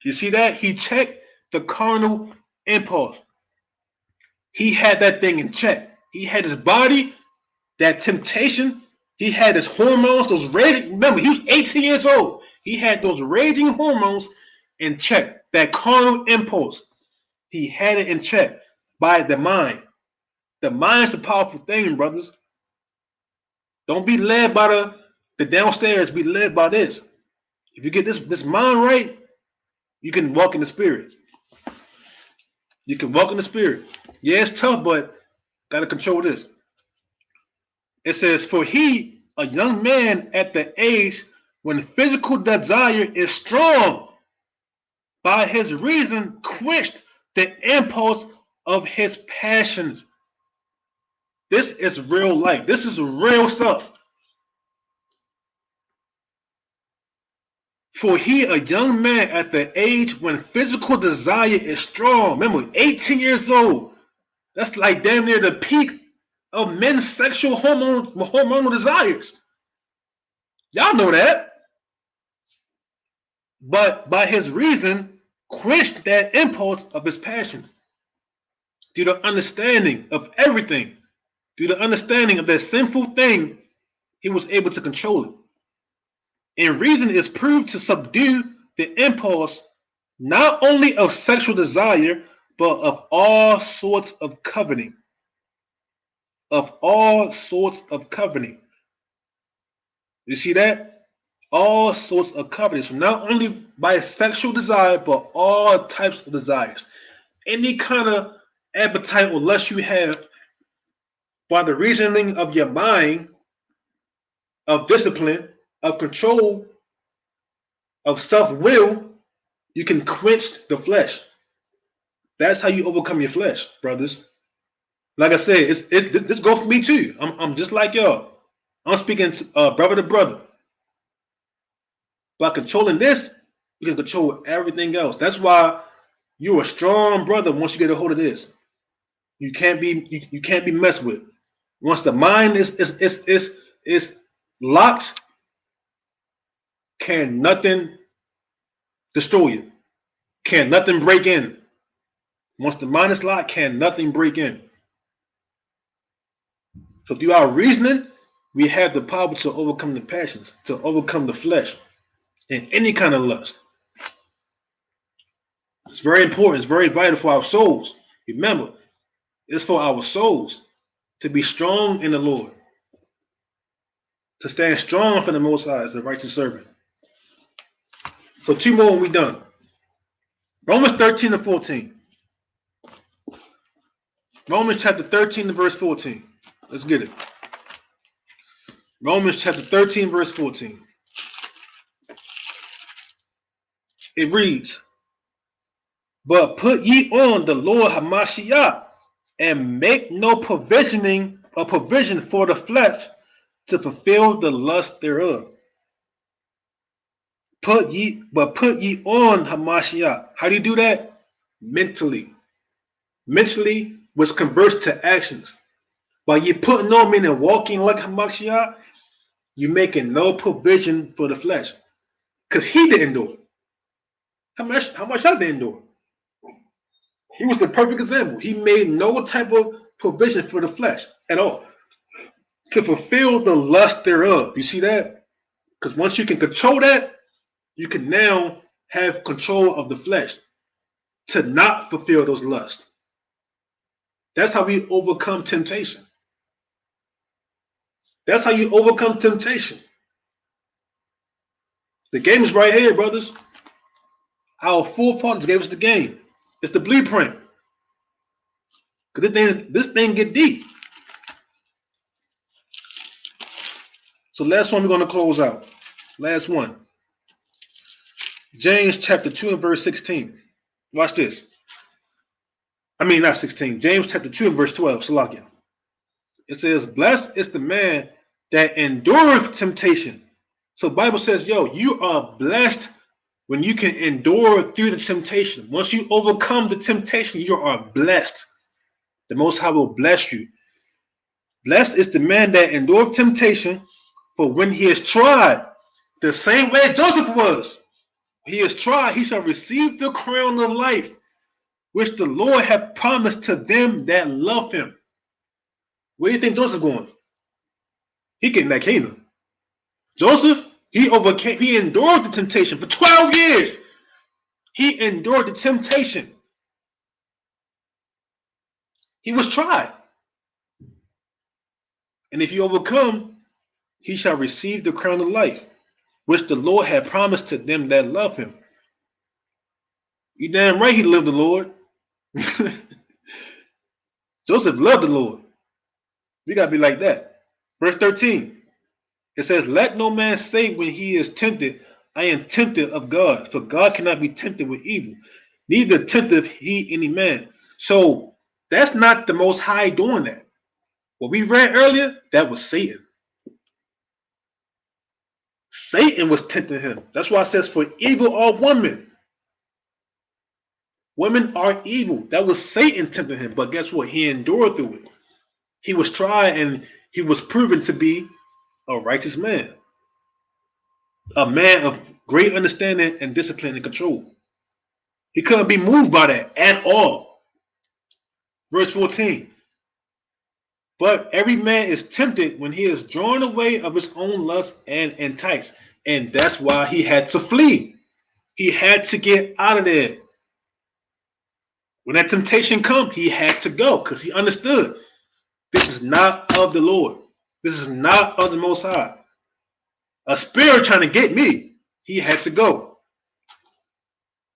You see that? He checked the carnal impulse. He had that thing in check. He had his body, that temptation. He had his hormones, those raging. Remember, he was 18 years old. He had those raging hormones in check. That carnal impulse. He had it in check by the mind. The mind's a powerful thing, brothers. Don't be led by the downstairs. Be led by this. If you get this mind right, you can walk in the spirit. You can walk in the spirit. Yeah, it's tough, but got to control this. It says, for he, a young man at the age when physical desire is strong, by his reason quenched the impulse of his passions. This is real life. This is real stuff. For he, a young man at the age when physical desire is strong. Remember, 18 years old. That's like damn near the peak of men's sexual hormonal desires. Y'all know that. But by his reason, quenched that impulse of his passions. Through the understanding of everything, through the understanding of that sinful thing, he was able to control it. And reason is proved to subdue the impulse not only of sexual desire, but of all sorts of coveting. Of all sorts of coveting. You see that? All sorts of coveting. So not only by sexual desire, but all types of desires. Any kind of appetite or lust you have, by the reasoning of your mind, of discipline, of control, of self-will, you can quench the flesh. That's how you overcome your flesh, brothers. Like I said, this goes for me too. I'm just like y'all. I'm speaking brother to brother. By controlling this, you can control everything else. That's why you're a strong brother once you get a hold of this. You can't be messed with. Once the mind is locked, can nothing destroy you. Can nothing break in. Once the mind is locked, can nothing break in. So through our reasoning, we have the power to overcome the passions, to overcome the flesh, and any kind of lust. It's very important. It's very vital for our souls. Remember, it's for our souls to be strong in the Lord, to stand strong for the Most High as a righteous servant. So 2 more and we're done. Romans 13 and 14. Romans chapter 13 and verse 14. Let's get it. Romans chapter 13, verse 14. It reads, but put ye on the Lord Hamashiach, and make no provision for the flesh to fulfill the lust thereof. Put ye on Hamashiach. How do you do that? Mentally. Mentally, which converts to actions. While you're putting on, meaning walking like Hamashiach, you're making no provision for the flesh. Because he didn't do it. Hamashiach didn't do it. He was the perfect example. He made no type of provision for the flesh at all to fulfill the lust thereof. You see that? Because once you can control that, you can now have control of the flesh to not fulfill those lusts. That's how we overcome temptation. That's how you overcome temptation. The game is right here, brothers. Our forefathers gave us the game. It's the blueprint. Because this thing get deep. So last one we're going to close out. Last one. James chapter 2 and verse 16. Watch this. I mean, not 16. James chapter 2 and verse 12. Salakia. It says, blessed is the man that endureth temptation. So the Bible says, yo, you are blessed when you can endure through the temptation. Once you overcome the temptation, you are blessed. The Most High will bless you. Blessed is the man that endureth temptation, for when he is tried, the same way Joseph was, he is tried, he shall receive the crown of life, which the Lord hath promised to them that love him. Where do you think Joseph going? He getting that kingdom. Joseph, he endured the temptation for 12 years. He endured the temptation. He was tried. And if you overcome, he shall receive the crown of life, which the Lord had promised to them that love him. You damn right he loved the Lord. Joseph loved the Lord. We got to be like that. Verse 13. It says, let no man say when he is tempted, I am tempted of God, for God cannot be tempted with evil, neither tempteth he any man. So that's not the Most High doing that. What we read earlier, that was Satan. Satan was tempting him. That's why it says, for evil are women. Women are evil. That was Satan tempting him. But guess what? He endured through it. He was tried and he was proven to be a righteous man. A man of great understanding and discipline and control. He couldn't be moved by that at all. Verse 14. But every man is tempted when he is drawn away of his own lust and enticed. And that's why he had to flee. He had to get out of there. When that temptation come, he had to go because he understood this is not of the Lord. This is not of the Most High. A spirit trying to get me. He had to go.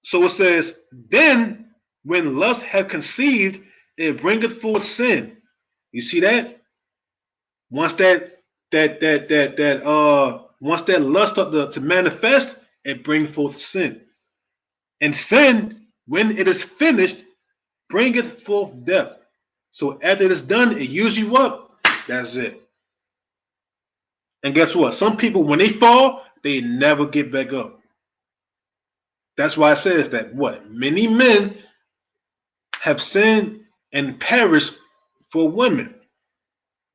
So it says, then when lust hath conceived, it bringeth forth sin. You see that? Once that lust up to manifest, it brings forth sin. And sin, when it is finished, bringeth forth death. So after it is done, it uses you up. That's it. And guess what? Some people, when they fall, they never get back up. That's why it says that what? Many men have sinned and perished for women.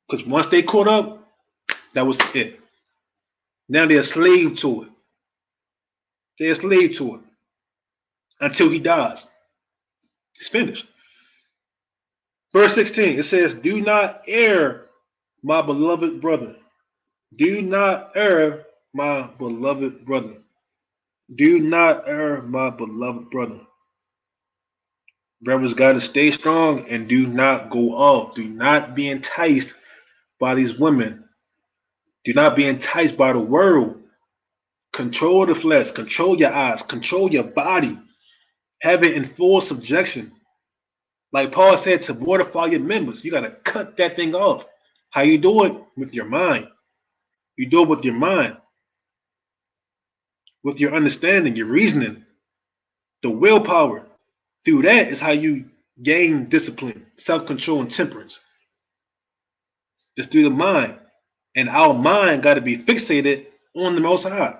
Because once they caught up, that was it. Now they're a slave to it. They're a slave to it. Until he dies. It's finished. Verse 16, it says, do not err, my beloved brother. Do not err, my beloved brother. Do not err, my beloved brother. Brothers got to stay strong and do not go off. Do not be enticed by these women. Do not be enticed by the world. Control the flesh. Control your eyes. Control your body. Have it in full subjection. Like Paul said, to mortify your members. You got to cut that thing off. How you do it? With your mind. You do it with your mind, with your understanding, your reasoning, the willpower. Through that is how you gain discipline, self-control, and temperance. It's through the mind. And our mind got to be fixated on the Most High.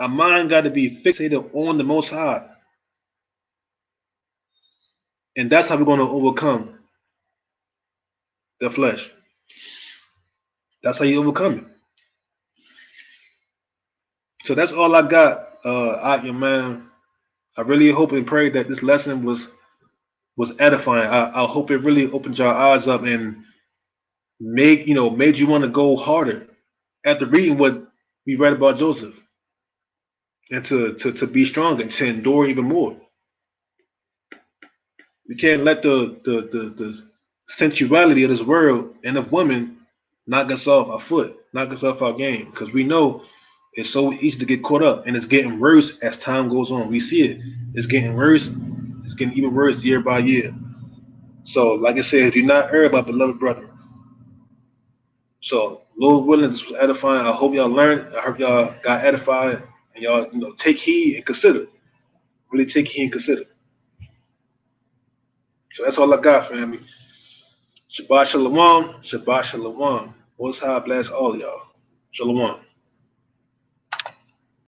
Our mind got to be fixated on the Most High. And that's how we're going to overcome the flesh. That's how you overcome it. So that's all I got, out your man. I really hope and pray that this lesson was edifying. I hope it really opened your eyes up and made you want to go harder after reading what we read about Joseph, and to be stronger and to endure even more. We can't let the sensuality of this world and of women knock us off our foot, knock us off our game, because we know it's so easy to get caught up, and it's getting worse as time goes on. We see it. It's getting worse. It's getting even worse year by year. So, like I said, do not err, my beloved brethren. So, Lord willing, this was edifying. I hope y'all learned. I hope y'all got edified, and y'all, take heed and consider. Really take heed and consider. So that's all I got, family. Shabbat shalom. Shabbat shalom. Most High bless all y'all. Shalom.